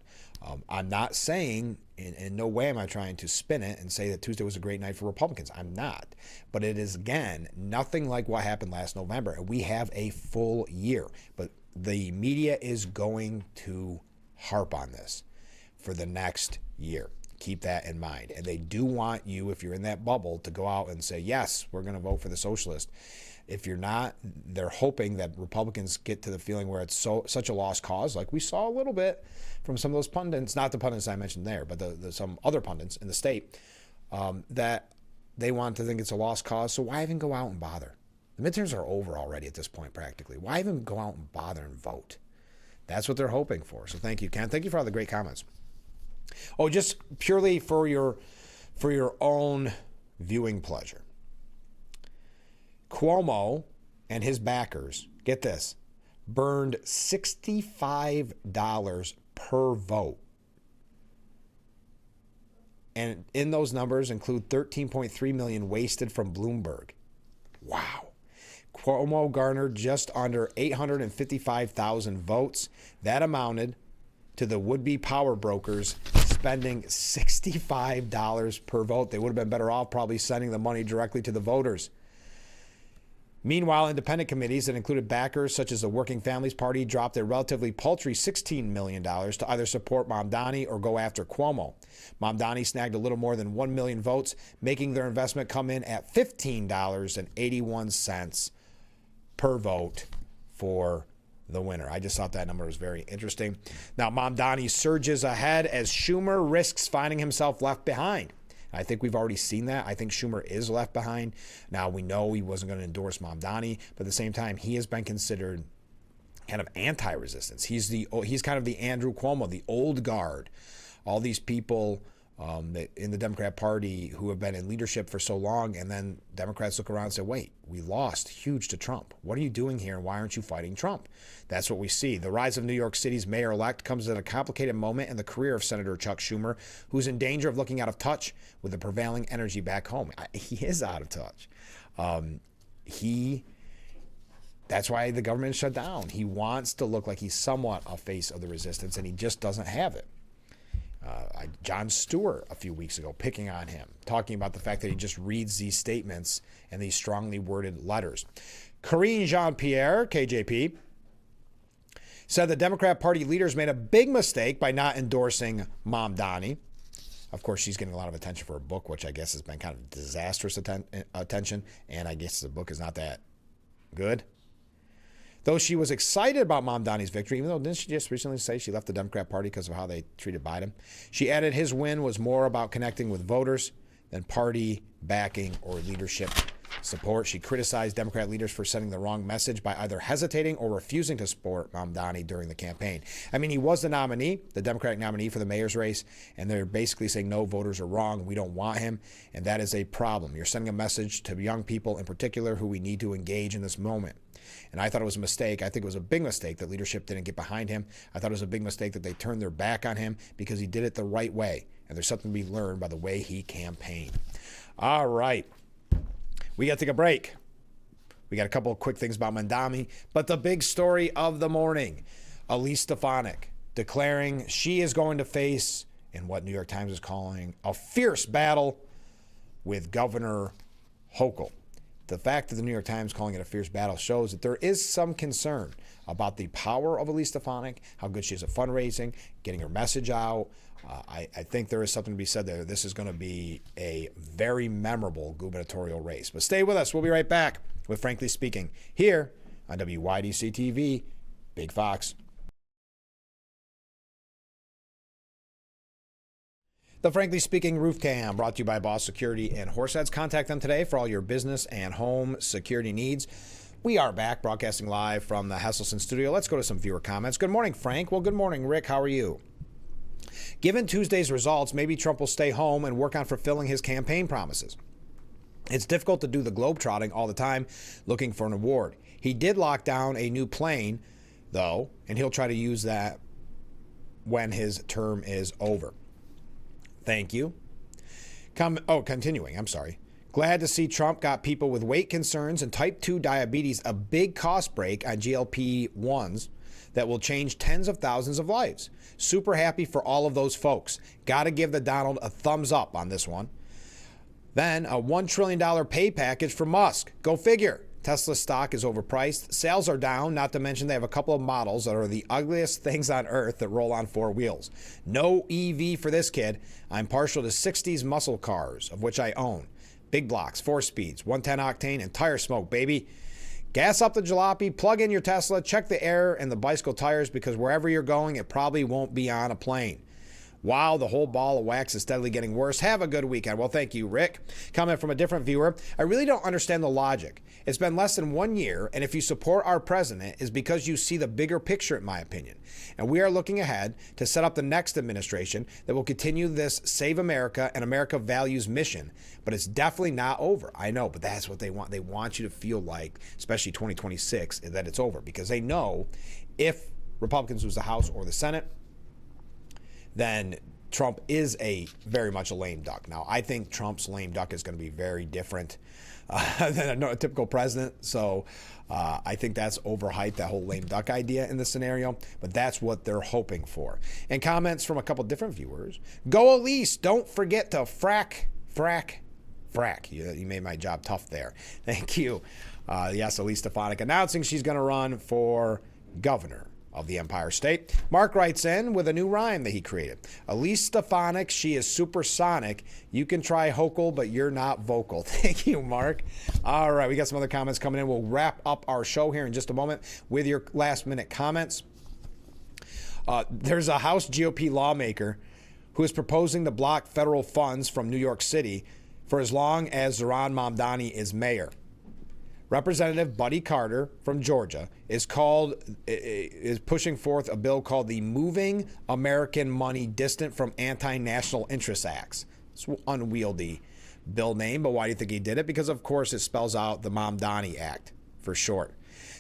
I'm not saying, in no way am I trying to spin it and say that Tuesday was a great night for Republicans. I'm not. But it is, again, nothing like what happened last November. And we have a full year. But the media is going to harp on this for the next year. Keep that in mind. And they do want you, if you're in that bubble, to go out and say, yes, we're going to vote for the socialist. If you're not, they're hoping that Republicans get to the feeling where it's such a lost cause, like we saw a little bit from some of those pundits, not the pundits I mentioned there, but some other pundits in the state, that they want to think it's a lost cause. So why even go out and bother? The midterms are over already at this point, practically. Why even go out and bother and vote? That's what they're hoping for. So thank you, Ken. Thank you for all the great comments. Oh, just purely for your own viewing pleasure. Cuomo and his backers, get this, burned $65 per vote. And in those numbers include 13.3 million wasted from Bloomberg. Wow. Cuomo garnered just under 855,000 votes. That amounted to the would-be power brokers spending $65 per vote. They would have been better off probably sending the money directly to the voters. Meanwhile, independent committees that included backers such as the Working Families Party dropped a relatively paltry $16 million to either support Mamdani or go after Cuomo. Mamdani snagged a little more than 1 million votes, making their investment come in at $15.81 per vote for the winner. I just thought that number was very interesting. Now, Mamdani surges ahead as Schumer risks finding himself left behind. I think we've already seen that. I think Schumer is left behind. Now, we know he wasn't going to endorse Mamdani, but at the same time, he has been considered kind of anti-resistance. He's kind of the Andrew Cuomo, the old guard. All these people in the Democrat Party who have been in leadership for so long, and then Democrats look around and say, wait, we lost huge to Trump. What are you doing here, and why aren't you fighting Trump? That's what we see. The rise of New York City's mayor-elect comes at a complicated moment in the career of Senator Chuck Schumer, who's in danger of looking out of touch with the prevailing energy back home. He is out of touch. That's why the government is shut down. He wants to look like he's somewhat a face of the resistance, and he just doesn't have it. Jon Stewart a few weeks ago picking on him, talking about the fact that he just reads these statements and these strongly worded letters. Karine Jean-Pierre, KJP, said the Democrat Party leaders made a big mistake by not endorsing Mamdani. Of course, she's getting a lot of attention for her book, which I guess has been kind of disastrous attention, and I guess the book is not that good. Though she was excited about Mamdani's victory, even though didn't she just recently say she left the Democrat Party because of how they treated Biden? She added his win was more about connecting with voters than party backing or leadership support. She criticized Democrat leaders for sending the wrong message by either hesitating or refusing to support Mamdani during the campaign. I mean, he was the nominee, the Democratic nominee for the mayor's race, and they're basically saying, no, voters are wrong. We don't want him, and that is a problem. You're sending a message to young people in particular who we need to engage in this moment. And I thought it was a mistake. I think it was a big mistake that leadership didn't get behind him. I thought it was a big mistake that they turned their back on him because he did it the right way. And there's something to be learned by the way he campaigned. All right. We got to take a break. We got a couple of quick things about Mamdani. But the big story of the morning, Elise Stefanik declaring she is going to face, in what New York Times is calling, a fierce battle with Governor Hochul. The fact that the New York Times calling it a fierce battle shows that there is some concern about the power of Elise Stefanik, how good she is at fundraising, getting her message out. I think there is something to be said there. This is going to be a very memorable gubernatorial race. But stay with us. We'll be right back with Frankly Speaking here on WYDC TV, Big Fox. The Frankly Speaking Roof Cam brought to you by Boss Security and Horseheads. Contact them today for all your business and home security needs. We are back broadcasting live from the Hesselson studio. Let's go to some viewer comments. Good morning, Frank. Well, good morning, Rick. How are you? Given Tuesday's results, maybe Trump will stay home and work on fulfilling his campaign promises. It's difficult to do the globetrotting all the time looking for an award. He did lock down a new plane, though, and he'll try to use that when his term is over. Thank you. Continuing. I'm sorry. Glad to see Trump got people with weight concerns and type 2 diabetes a big cost break on GLP-1s that will change tens of thousands of lives. Super happy for all of those folks. Got to give the Donald a thumbs up on this one. Then a $1 trillion pay package for Musk. Go figure. Tesla stock is overpriced. Sales are down, not to mention they have a couple of models that are the ugliest things on earth that roll on four wheels. No EV for this kid. I'm partial to 60s muscle cars, of which I own. Big blocks, 4 speeds, 110 octane, and tire smoke, baby. Gas up the jalopy, plug in your Tesla, check the air and the bicycle tires because wherever you're going, it probably won't be on a plane. Wow, the whole ball of wax is steadily getting worse. Have a good weekend. Well, thank you, Rick. Comment from a different viewer. I really don't understand the logic. It's been less than 1 year, and if you support our president, it's because you see the bigger picture, in my opinion. And we are looking ahead to set up the next administration that will continue this Save America and America Values mission. But it's definitely not over. I know, but that's what they want. They want you to feel like, especially 2026, that it's over, because they know if Republicans lose the House or the Senate, then Trump is very much a lame duck. Now, I think Trump's lame duck is going to be very different than a typical president. So I think that's overhyped, that whole lame duck idea in the scenario. But that's what they're hoping for. And comments from a couple different viewers. Go Elise. Don't forget to frack. You made my job tough there. Thank you. Yes, Elise Stefanik announcing she's going to run for governor of the Empire State. Mark writes in with a new rhyme that he created. Elise Stefanik, she is supersonic. You can try Hochul, but you're not vocal. Thank you, Mark. All right, we got some other comments coming in. We'll wrap up our show here in just a moment with your last-minute comments. There's a House GOP lawmaker who is proposing to block federal funds from New York City for as long as Zohran Mamdani is mayor. Representative Buddy Carter from Georgia is pushing forth a bill called the Moving American Money Distant from Anti-National Interest Acts. It's an unwieldy bill name, but why do you think he did it? Because, of course, it spells out the Mamdani Act for short.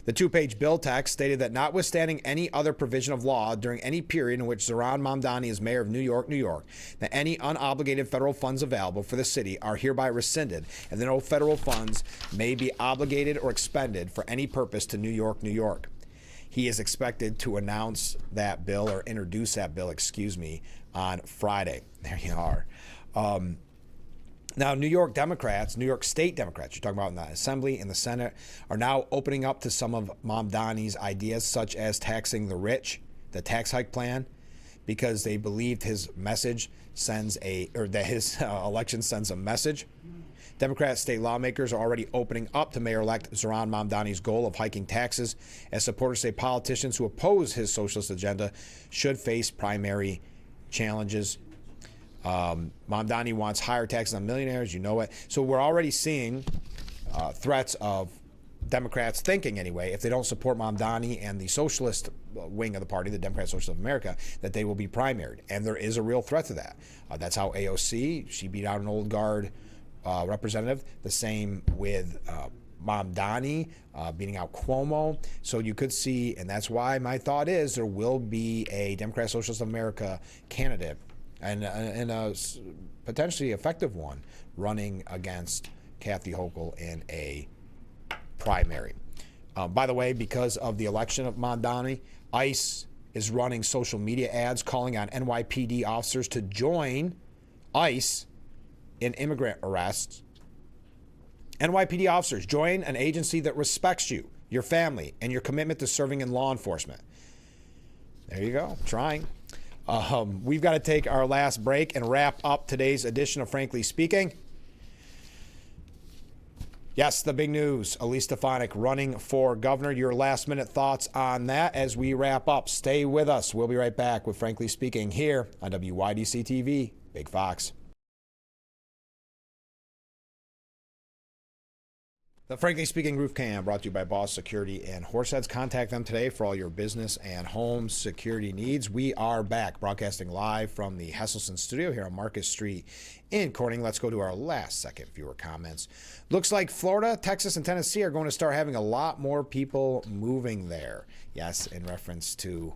The two-page bill text stated that notwithstanding any other provision of law during any period in which Zohran Mamdani is mayor of New York, that any unobligated federal funds available for the city are hereby rescinded, and that no federal funds may be obligated or expended for any purpose to New York. He is expected to announce that bill, or introduce that bill, on Friday. There you are. Now, New York State Democrats, you're talking about in the Assembly and the Senate, are now opening up to some of Mamdani's ideas, such as taxing the rich, the tax hike plan, because they believed his message his election sends a message. Democrat state lawmakers are already opening up to Mayor-elect Zohran Mamdani's goal of hiking taxes, as supporters say politicians who oppose his socialist agenda should face primary challenges. Mamdani wants higher taxes on millionaires, you know it. So we're already seeing threats of Democrats thinking, anyway, if they don't support Mamdani and the socialist wing of the party, the Democrat Socialists of America, that they will be primaried. And there is a real threat to that. That's how AOC, she beat out an old guard representative. The same with Mamdani beating out Cuomo. So you could see, and that's why my thought is there will be a Democrat Socialist of America candidate, and a potentially effective one, running against Kathy Hochul in a primary. By the way, because of the election of Mamdani, ICE is running social media ads calling on NYPD officers to join ICE in immigrant arrests. NYPD officers, join an agency that respects you, your family, and your commitment to serving in law enforcement. There you go, trying. We've got to take our last break and wrap up today's edition of Frankly Speaking. Yes, the big news, Elise Stefanik running for governor. Your last minute thoughts on that as we wrap up. Stay with us. We'll be right back with Frankly Speaking here on WYDC TV, Big Fox. The Frankly Speaking Roof Cam brought to you by Boss Security and Horseheads. Contact them today for all your business and home security needs. We are back broadcasting live from the Hesselson studio here on Marcus Street in Corning. Let's go to our last second viewer comments. Looks like Florida, Texas, and Tennessee are going to start having a lot more people moving there. Yes, in reference to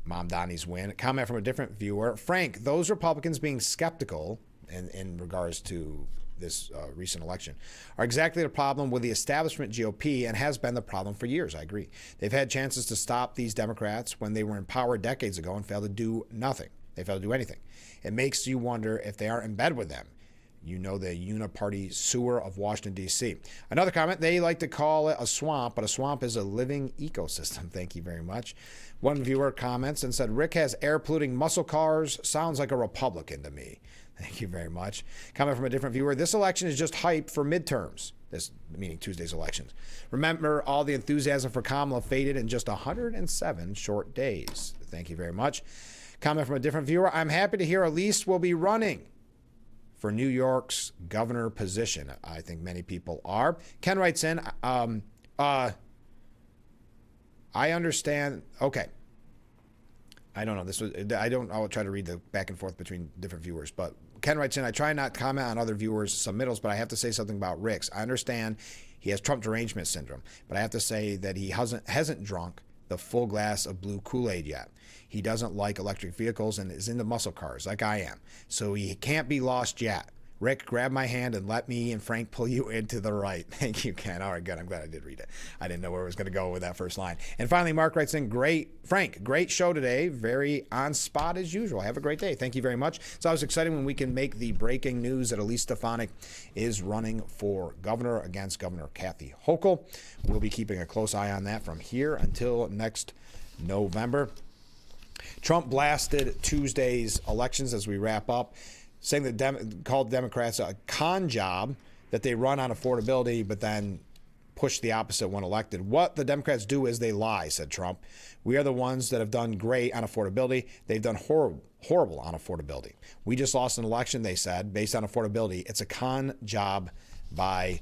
Mamdani's win. A comment from a different viewer. Frank, those Republicans being skeptical in regards to this recent election are exactly the problem with the establishment GOP, and has been the problem for years. I agree. They've had chances to stop these Democrats when they were in power decades ago and failed to do nothing. They failed to do anything. It makes you wonder if they are in bed with them. You know, the uniparty sewer of Washington, D.C. Another comment, they like to call it a swamp, but a swamp is a living ecosystem. Thank you very much. One viewer comments and said, Rick has air-polluting muscle cars. Sounds like a Republican to me. Thank you very much. Comment from a different viewer. This election is just hype for midterms. this meaning Tuesday's elections. Remember, all the enthusiasm for Kamala faded in just 107 short days. Thank you very much. Comment from a different viewer. I'm happy to hear Elise will be running for New York's governor position. I think many people are. Ken writes in, I understand. Okay. I'll try to read the back and forth between different viewers, but Ken writes in, I try not to comment on other viewers' submittals, but I have to say something about Rick's. I understand he has Trump derangement syndrome, but I have to say that he hasn't drunk the full glass of blue Kool-Aid yet. He doesn't like electric vehicles and is into muscle cars like I am. So he can't be lost yet. Rick, grab my hand and let me and Frank pull you into the right. Thank you, Ken. All right, good. I'm glad I did read it. I didn't know where it was going to go with that first line. And finally, Mark writes in, Frank, great show today. Very on spot as usual. Have a great day. Thank you very much. It's always exciting when we can make the breaking news that Elise Stefanik is running for governor against Governor Kathy Hochul. We'll be keeping a close eye on that from here until next November. Trump blasted Tuesday's elections as we wrap up, saying that called Democrats a con job that they run on affordability, but then push the opposite when elected. What the Democrats do is they lie, said Trump. We are the ones that have done great on affordability. They've done horrible on affordability. We just lost an election, they said, based on affordability. It's a con job by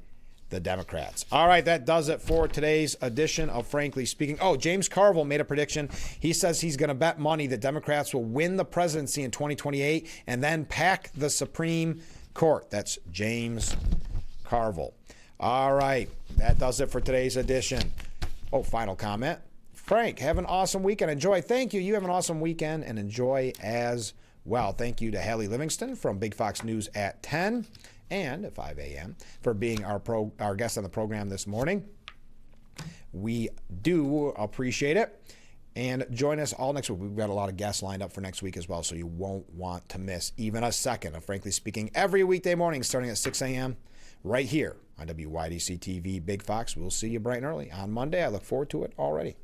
the Democrats. All right, that does it for today's edition of Frankly Speaking. Oh, James Carville made a prediction. He says he's going to bet money that Democrats will win the presidency in 2028 and then pack the Supreme Court. That's James Carville. All right, that does it for today's edition. Oh, final comment. Frank, have an awesome weekend. Enjoy. Thank you. You have an awesome weekend and enjoy as well. Thank you to Hallie Livingston from Big Fox News at 10 and at 5 a.m. for being our guest on the program this morning. We do appreciate it. And join us all next week. We've got a lot of guests lined up for next week as well, so you won't want to miss even a second of Frankly Speaking every weekday morning starting at 6 a.m. right here on WYDC TV Big Fox. We'll see you bright and early on Monday. I look forward to it already.